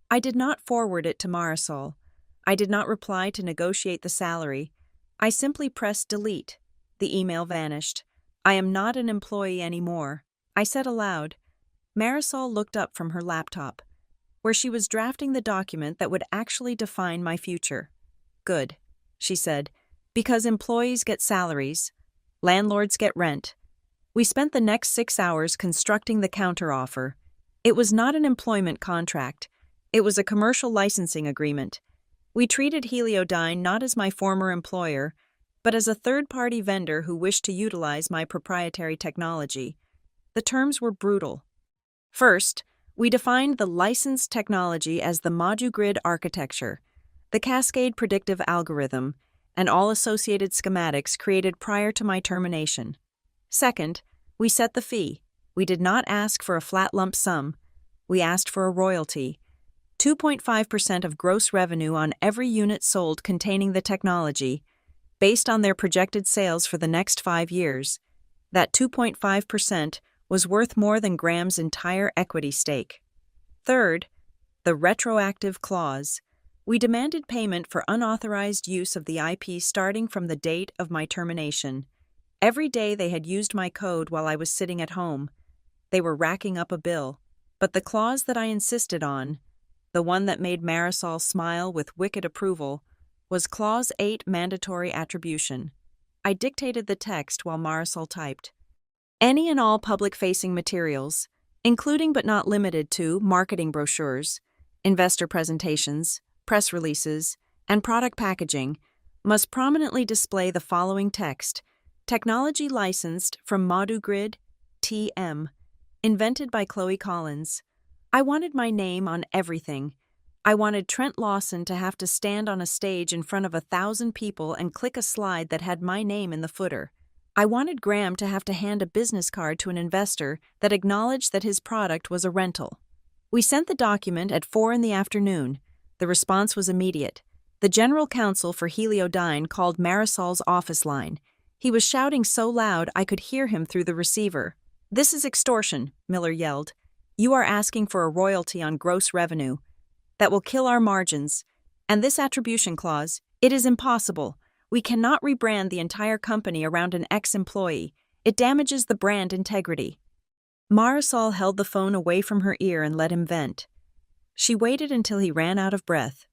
I did not forward it to Marisol. I did not reply to negotiate the salary. I simply pressed delete. The email vanished. I am not an employee anymore. I said aloud. Marisol looked up from her laptop, where she was drafting the document that would actually define my future. Good, she said, because employees get salaries. Landlords get rent. We spent the next 6 hours constructing the counteroffer. It was not an employment contract. It was a commercial licensing agreement. We treated Heliodyne not as my former employer, but as a third-party vendor who wished to utilize my proprietary technology. The terms were brutal. First, we defined the licensed technology as the ModuGrid architecture, the Cascade predictive algorithm, and all associated schematics created prior to my termination. Second, we set the fee. We did not ask for a flat lump sum. We asked for a royalty, 2.5% of gross revenue on every unit sold containing the technology, based on their projected sales for the next 5 years. That 2.5% was worth more than Graham's entire equity stake. Third, the retroactive clause. We demanded payment for unauthorized use of the IP starting from the date of my termination. Every day they had used my code while I was sitting at home. They were racking up a bill. But the clause that I insisted on, the one that made Marisol smile with wicked approval, was Clause 8 mandatory attribution. I dictated the text while Marisol typed. Any and all public-facing materials, including but not limited to marketing brochures, investor presentations, press releases, and product packaging, must prominently display the following text: Technology licensed from ModuGrid, TM, invented by Chloe Collins. I wanted my name on everything. I wanted Trent Lawson to have to stand on a stage in front of 1,000 people and click a slide that had my name in the footer. I wanted Graham to have to hand a business card to an investor that acknowledged that his product was a rental. We sent the document at 4 in the afternoon. The response was immediate. The general counsel for Heliodyne called Marisol's office line. He was shouting so loud I could hear him through the receiver. "This is extortion," Miller yelled. "You are asking for a royalty on gross revenue. That will kill our margins. And this attribution clause, it is impossible. We cannot rebrand the entire company around an ex-employee. It damages the brand integrity." Marisol held the phone away from her ear and let him vent. She waited until he ran out of breath.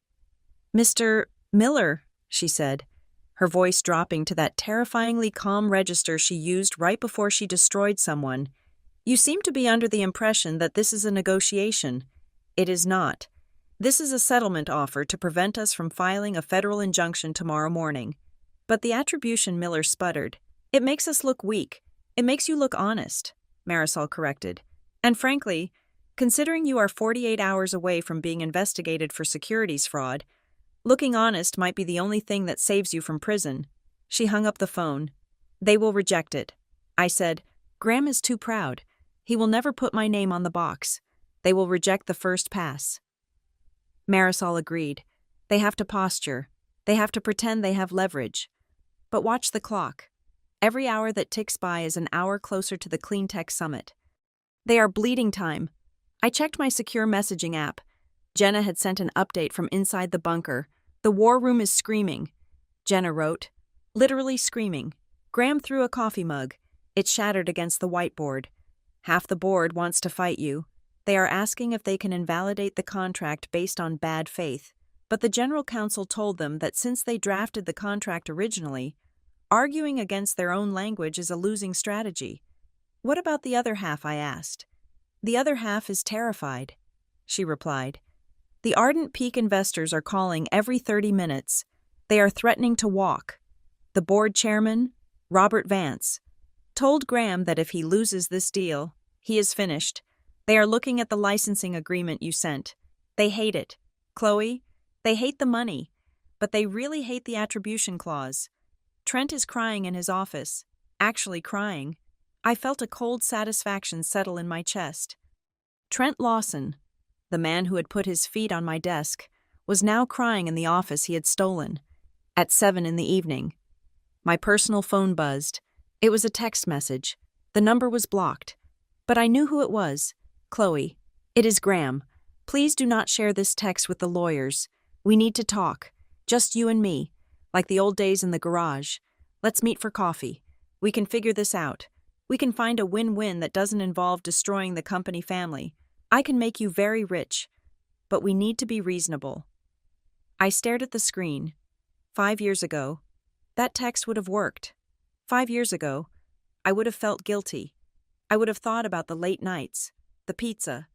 "Mr. Miller," she said, her voice dropping to that terrifyingly calm register she used right before she destroyed someone. "You seem to be under the impression that this is a negotiation. It is not. This is a settlement offer to prevent us from filing a federal injunction tomorrow morning." "But the attribution," Miller sputtered. "It makes us look weak. It makes you look honest," Marisol corrected. "And frankly, considering you are 48 hours away from being investigated for securities fraud, looking honest might be the only thing that saves you from prison." She hung up the phone. "They will reject it," I said. "Graham is too proud. He will never put my name on the box. They will reject the first pass." Marisol agreed. "They have to posture. They have to pretend they have leverage. But watch the clock. Every hour that ticks by is an hour closer to the Clean Tech Summit. They are bleeding time." I checked my secure messaging app. Jenna had sent an update from inside the bunker. "The war room is screaming," Jenna wrote. Literally screaming. Graham threw a coffee mug. It shattered against the whiteboard. "Half the board wants to fight you. They are asking if they can invalidate the contract based on bad faith. But the general counsel told them that since they drafted the contract originally, arguing against their own language is a losing strategy." "What about the other half?" I asked. "The other half is terrified," she replied. "The ardent peak investors are calling every 30 minutes. They are threatening to walk. The board chairman, Robert Vance, told Graham that if he loses this deal, he is finished. They are looking at the licensing agreement you sent. They hate it. Chloe, they hate the money, but they really hate the attribution clause. Trent is crying in his office, actually crying." I felt a cold satisfaction settle in my chest. Trent Lawson, the man who had put his feet on my desk, was now crying in the office he had stolen. At 7 in the evening. My personal phone buzzed. It was a text message. The number was blocked. But I knew who it was. "Chloe, it is Graham. Please do not share this text with the lawyers. We need to talk. Just you and me. Like the old days in the garage. Let's meet for coffee. We can figure this out. We can find a win-win that doesn't involve destroying the company family. I can make you very rich. But we need to be reasonable." I stared at the screen. 5 years ago, that text would have worked. 5 years ago, I would have felt guilty. I would have thought about the late nights, the pizza,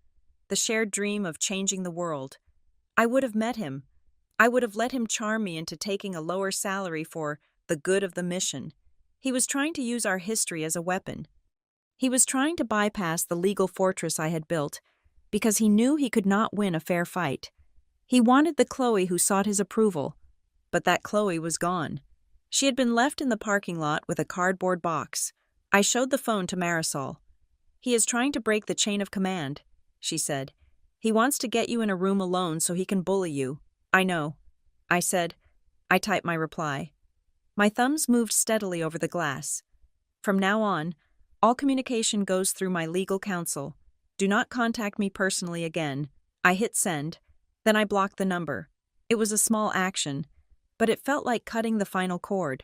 the shared dream of changing the world. I would have met him. I would have let him charm me into taking a lower salary for the good of the mission. He was trying to use our history as a weapon. He was trying to bypass the legal fortress I had built because he knew he could not win a fair fight. He wanted the Chloe who sought his approval, but that Chloe was gone. She had been left in the parking lot with a cardboard box. I showed the phone to Marisol. "He is trying to break the chain of command," she said. "He wants to get you in a room alone so he can bully you." "I know," I said. I typed my reply. My thumbs moved steadily over the glass. "From now on, all communication goes through my legal counsel. Do not contact me personally again." I hit send. Then I blocked the number. It was a small action, but it felt like cutting the final cord.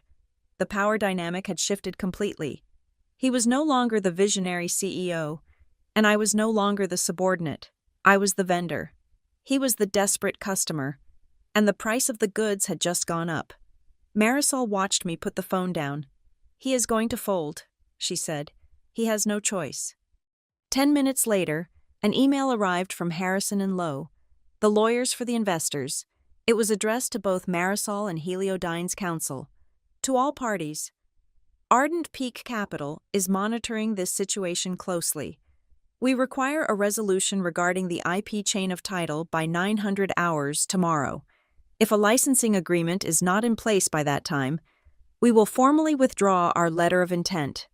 The power dynamic had shifted completely. He was no longer the visionary CEO, and I was no longer the subordinate. I was the vendor. He was the desperate customer, and the price of the goods had just gone up. Marisol watched me put the phone down. "He is going to fold," she said. "He has no choice." 10 minutes later, an email arrived from Harrison and Lowe, the lawyers for the investors. It was addressed to both Marisol and Heliodyne's counsel. To all parties. Ardent Peak Capital is monitoring this situation closely. We require a resolution regarding the IP chain of title by 900 hours tomorrow. If a licensing agreement is not in place by that time, we will formally withdraw our letter of intent.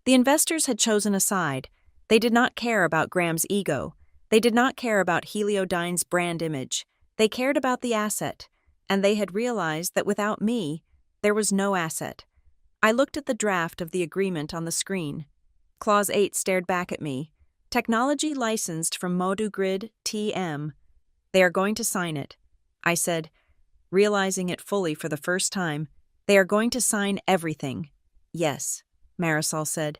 The investors had chosen a side. They did not care about Graham's ego. They did not care about Heliodyne's brand image. They cared about the asset. and they had realized that without me, there was no asset. I looked at the draft of the agreement on the screen. Clause 8 stared back at me. Technology licensed from ModuGrid TM. They are going to sign it. I said, realizing it fully for the first time. They are going to sign everything. Yes, Marisol said,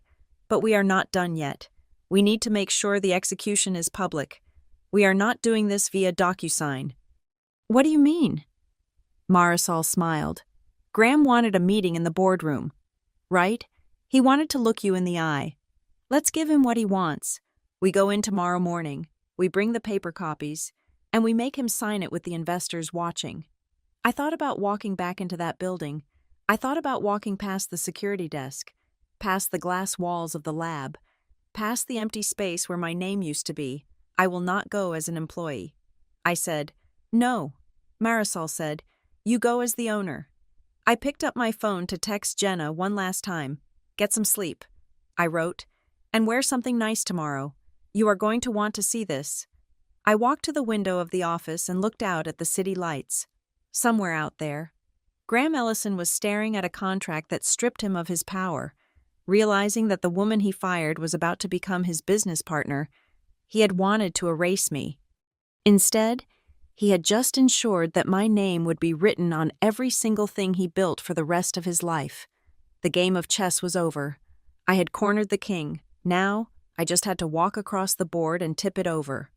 but we are not done yet. We need to make sure the execution is public. We are not doing this via DocuSign. What do you mean? Marisol smiled. Graham wanted a meeting in the boardroom. Right? He wanted to look you in the eye. Let's give him what he wants. We go in tomorrow morning, we bring the paper copies, and we make him sign it with the investors watching. I thought about walking back into that building. I thought about walking past the security desk, past the glass walls of the lab, past the empty space where my name used to be. I will not go as an employee. I said, no. Marisol said, you go as the owner. I picked up my phone to text Jenna one last time. Get some sleep. I wrote, and wear something nice tomorrow. You are going to want to see this. I walked to the window of the office and looked out at the city lights. Somewhere out there, Graham Ellison was staring at a contract that stripped him of his power. Realizing that the woman he fired was about to become his business partner, he had wanted to erase me. Instead, he had just ensured that my name would be written on every single thing he built for the rest of his life. The game of chess was over. I had cornered the king. Now, I just had to walk across the board and tip it over.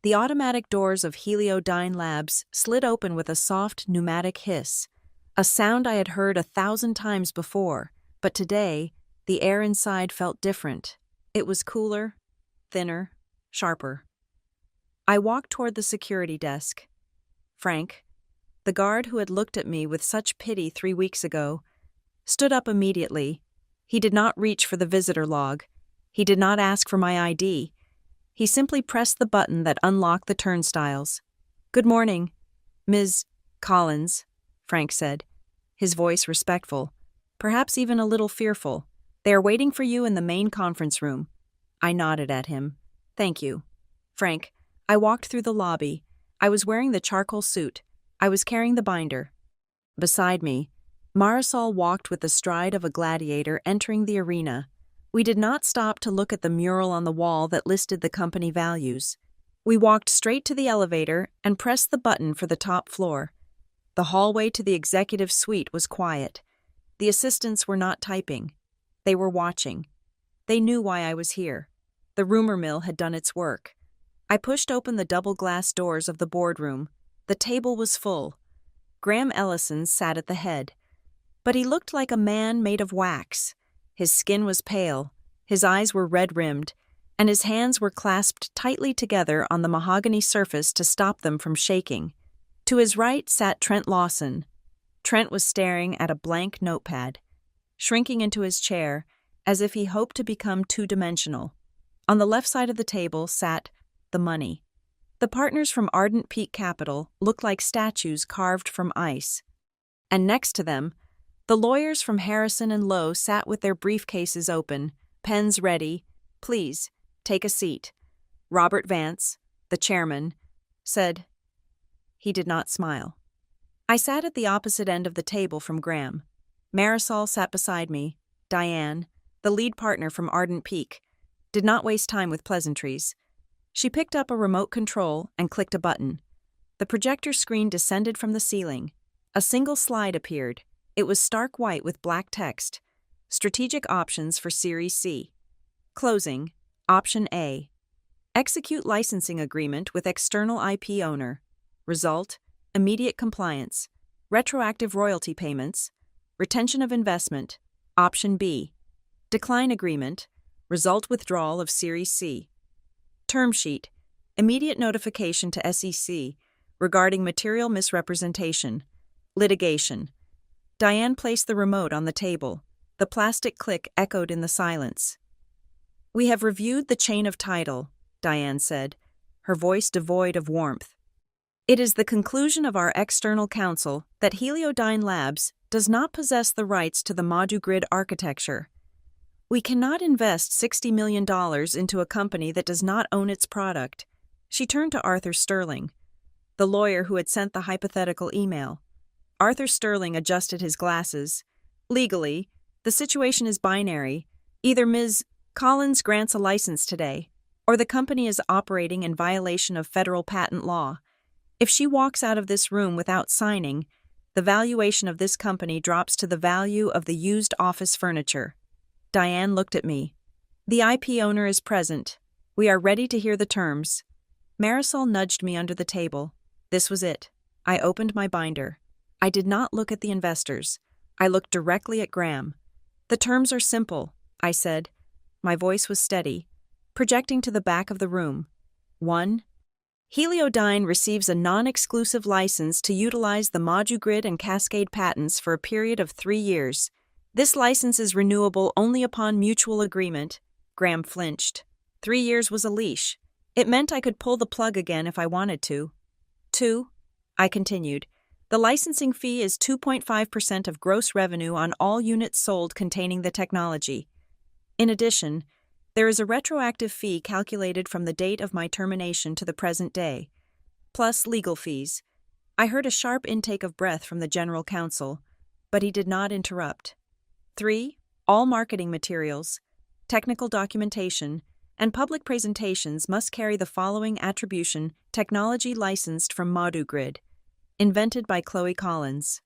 The automatic doors of Heliodyne Labs slid open with a soft pneumatic hiss, a sound I had heard 1,000 times before, but today, the air inside felt different. It was cooler, thinner, sharper. I walked toward the security desk. Frank, the guard who had looked at me with such pity 3 weeks ago, stood up immediately. He did not reach for the visitor log. He did not ask for my ID. He simply pressed the button that unlocked the turnstiles. Good morning, Ms. Collins, Frank said, his voice respectful, perhaps even a little fearful. They are waiting for you in the main conference room. I nodded at him. Thank you. Frank, I walked through the lobby. I was wearing the charcoal suit. I was carrying the binder. Beside me, Marisol walked with the stride of a gladiator entering the arena. We did not stop to look at the mural on the wall that listed the company values. We walked straight to the elevator and pressed the button for the top floor. The hallway to the executive suite was quiet. The assistants were not typing. They were watching. They knew why I was here. The rumor mill had done its work. I pushed open the double glass doors of the boardroom. The table was full. Graham Ellison sat at the head. But he looked like a man made of wax. His skin was pale, his eyes were red-rimmed, and his hands were clasped tightly together on the mahogany surface to stop them from shaking. To his right sat Trent Lawson. Trent was staring at a blank notepad, shrinking into his chair as if he hoped to become two-dimensional. On the left side of the table sat the money. The partners from Ardent Peak Capital looked like statues carved from ice. And next to them, the lawyers from Harrison and Lowe sat with their briefcases open, pens ready. Please, take a seat. Robert Vance, the chairman, said. He did not smile. I sat at the opposite end of the table from Graham. Marisol sat beside me. Diane, the lead partner from Ardent Peak, did not waste time with pleasantries. She picked up a remote control and clicked a button. The projector screen descended from the ceiling. A single slide appeared. It was stark white with black text. Strategic options for Series C. Closing. Option A. Execute licensing agreement with external IP owner. Result. Immediate compliance. Retroactive royalty payments. Retention of investment. Option B. Decline agreement. Result withdrawal of Series C. Term sheet. Immediate notification to SEC regarding material misrepresentation. Litigation. Diane placed the remote on the table. The plastic click echoed in the silence. We have reviewed the chain of title, Diane said, her voice devoid of warmth. It is the conclusion of our external counsel that Heliodyne Labs does not possess the rights to the ModuGrid architecture. We cannot invest $60 million into a company that does not own its product. She turned to Arthur Sterling. the lawyer who had sent the hypothetical email. Arthur Sterling adjusted his glasses. Legally, the situation is binary. Either Ms. Collins grants a license today, or the company is operating in violation of federal patent law. If she walks out of this room without signing, the valuation of this company drops to the value of the used office furniture. Diane looked at me. The IP owner is present. We are ready to hear the terms. Marisol nudged me under the table. This was it. I opened my binder. I did not look at the investors. I looked directly at Graham. The terms are simple, I said. My voice was steady, projecting to the back of the room. 1. Heliodyne receives a non-exclusive license to utilize the ModuGrid and Cascade patents for a period of 3 years. This license is renewable only upon mutual agreement. Graham flinched. 3 years was a leash. It meant I could pull the plug again if I wanted to. 2. I continued. The licensing fee is 2.5% of gross revenue on all units sold containing the technology. In addition, there is a retroactive fee calculated from the date of my termination to the present day, plus legal fees. I heard a sharp intake of breath from the general counsel, but he did not interrupt. 3. All marketing materials, technical documentation, and public presentations must carry the following attribution: technology licensed from ModuGrid, invented by Chloe Collins.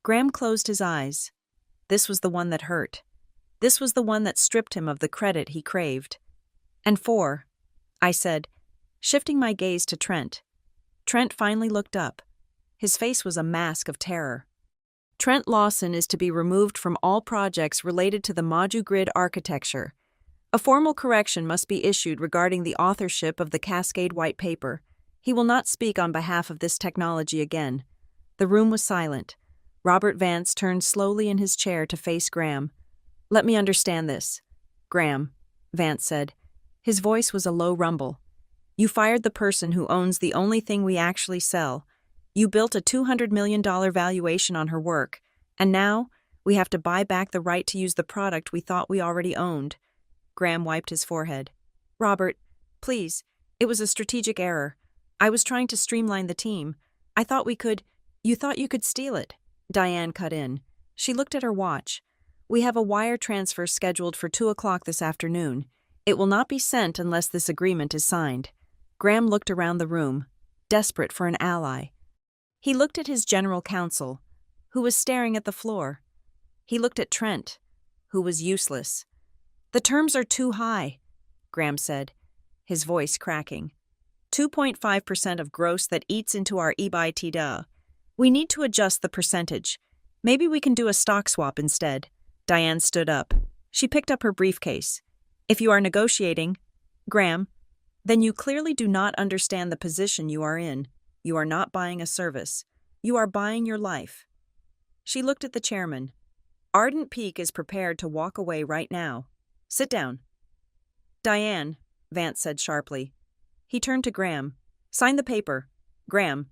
Graham closed his eyes. This was the one that hurt. This was the one that stripped him of the credit he craved. And 4, I said, shifting my gaze to Trent. Trent finally looked up. His face was a mask of terror. Trent Lawson is to be removed from all projects related to the ModuGrid architecture. A formal correction must be issued regarding the authorship of the Cascade White Paper. He will not speak on behalf of this technology again. The room was silent. Robert Vance turned slowly in his chair to face Graham. Let me understand this. Graham, Vance said. His voice was a low rumble. You fired the person who owns the only thing we actually sell. You built a $200 million valuation on her work, and now we have to buy back the right to use the product we thought we already owned. Graham wiped his forehead. Robert, please, it was a strategic error. I was trying to streamline the team. I thought we could— You thought you could steal it. Diane cut in. She looked at her watch. We have a wire transfer scheduled for 2 o'clock this afternoon. It will not be sent unless this agreement is signed. Graham looked around the room, desperate for an ally. He looked at his general counsel, who was staring at the floor. He looked at Trent, who was useless. The terms are too high, Graham said, his voice cracking. 2.5% of gross that eats into our EBITDA. We need to adjust the percentage. Maybe we can do a stock swap instead. Diane stood up. She picked up her briefcase. If you are negotiating, Graham, then you clearly do not understand the position you are in. You are not buying a service. You are buying your life. She looked at the chairman. Ardent Peak is prepared to walk away right now. Sit down. Diane, Vance said sharply. He turned to Graham. Sign the paper. Graham.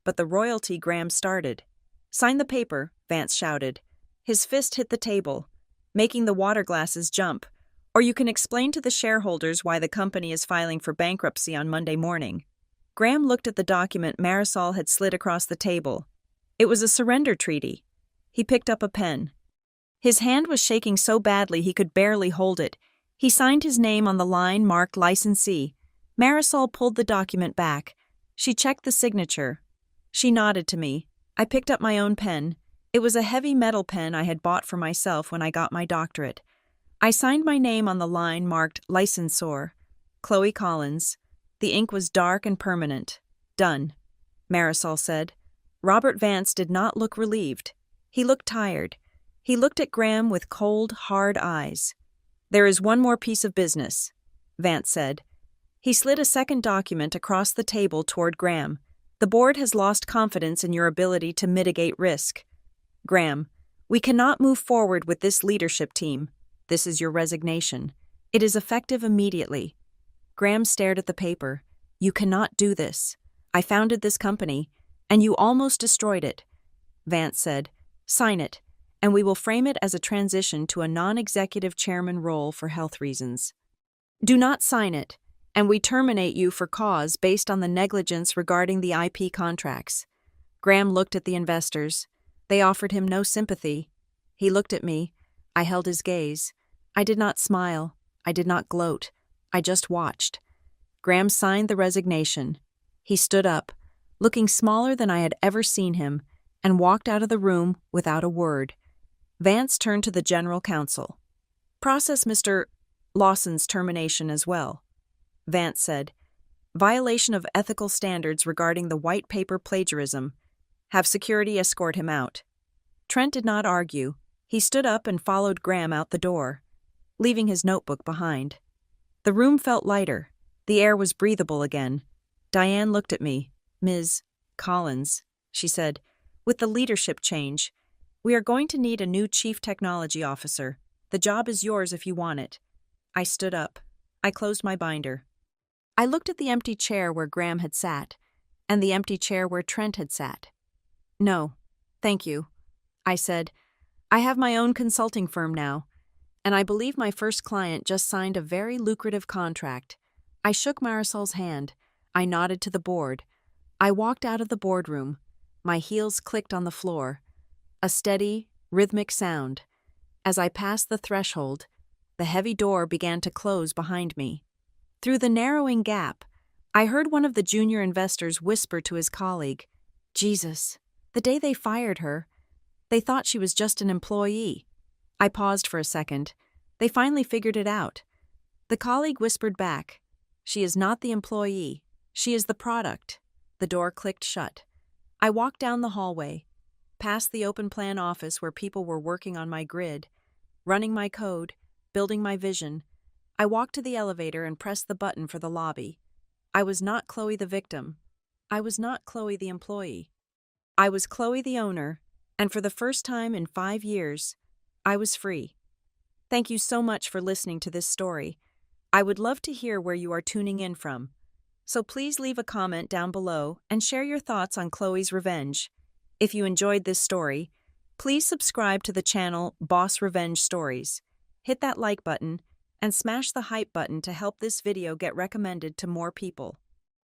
But the royalty Graham started. Sign the paper, Vance shouted. His fist hit the table, making the water glasses jump. Or you can explain to the shareholders why the company is filing for bankruptcy on Monday morning. Graham looked at the document Marisol had slid across the table. It was a surrender treaty. He picked up a pen. His hand was shaking so badly he could barely hold it. He signed his name on the line marked licensee. Marisol pulled the document back. She checked the signature. She nodded to me. I picked up my own pen. It was a heavy metal pen I had bought for myself when I got my doctorate. I signed my name on the line marked Licensor, Chloe Collins. The ink was dark and permanent. Done, Marisol said. Robert Vance did not look relieved. He looked tired. He looked at Graham with cold, hard eyes. There is one more piece of business, Vance said. He slid a second document across the table toward Graham. The board has lost confidence in your ability to mitigate risk. Graham, we cannot move forward with this leadership team. This is your resignation. It is effective immediately. Graham stared at the paper. You cannot do this. I founded this company, and you almost destroyed it. Vance said, sign it, and we will frame it as a transition to a non-executive chairman role for health reasons. Do not sign it, and we terminate you for cause based on the negligence regarding the IP contracts. Graham looked at the investors. They offered him no sympathy. He looked at me. I held his gaze. I did not smile. I did not gloat. I just watched. Graham signed the resignation. He stood up, looking smaller than I had ever seen him, and walked out of the room without a word. Vance turned to the general counsel. "Process Mr. Lawson's termination as well," Vance said. "Violation of ethical standards regarding the white paper plagiarism. Have security escort him out." Trent did not argue. He stood up and followed Graham out the door, leaving his notebook behind. The room felt lighter. The air was breathable again. Diane looked at me. "Ms. Collins," she said, "with the leadership change, we are going to need a new chief technology officer. The job is yours if you want it." I stood up. I closed my binder. I looked at the empty chair where Graham had sat, and the empty chair where Trent had sat. "No, thank you," I said. "I have my own consulting firm now, and I believe my first client just signed a very lucrative contract." I shook Marisol's hand. I nodded to the board. I walked out of the boardroom. My heels clicked on the floor. A steady, rhythmic sound. As I passed the threshold, the heavy door began to close behind me. Through the narrowing gap, I heard one of the junior investors whisper to his colleague, "Jesus, the day they fired her, they thought she was just an employee." I paused for a second. They finally figured it out. The colleague whispered back, "She is not the employee. She is the product." The door clicked shut. I walked down the hallway, past the open plan office where people were working on my grid, running my code, building my vision. I walked to the elevator and pressed the button for the lobby. I was not Chloe the victim. I was not Chloe the employee. I was Chloe the owner, and for the first time in 5 years, I was free. Thank you so much for listening to this story. I would love to hear where you are tuning in from. So please leave a comment down below and share your thoughts on Chloe's revenge. If you enjoyed this story, please subscribe to the channel Boss Revenge Stories. Hit that like button and smash the hype button to help this video get recommended to more people.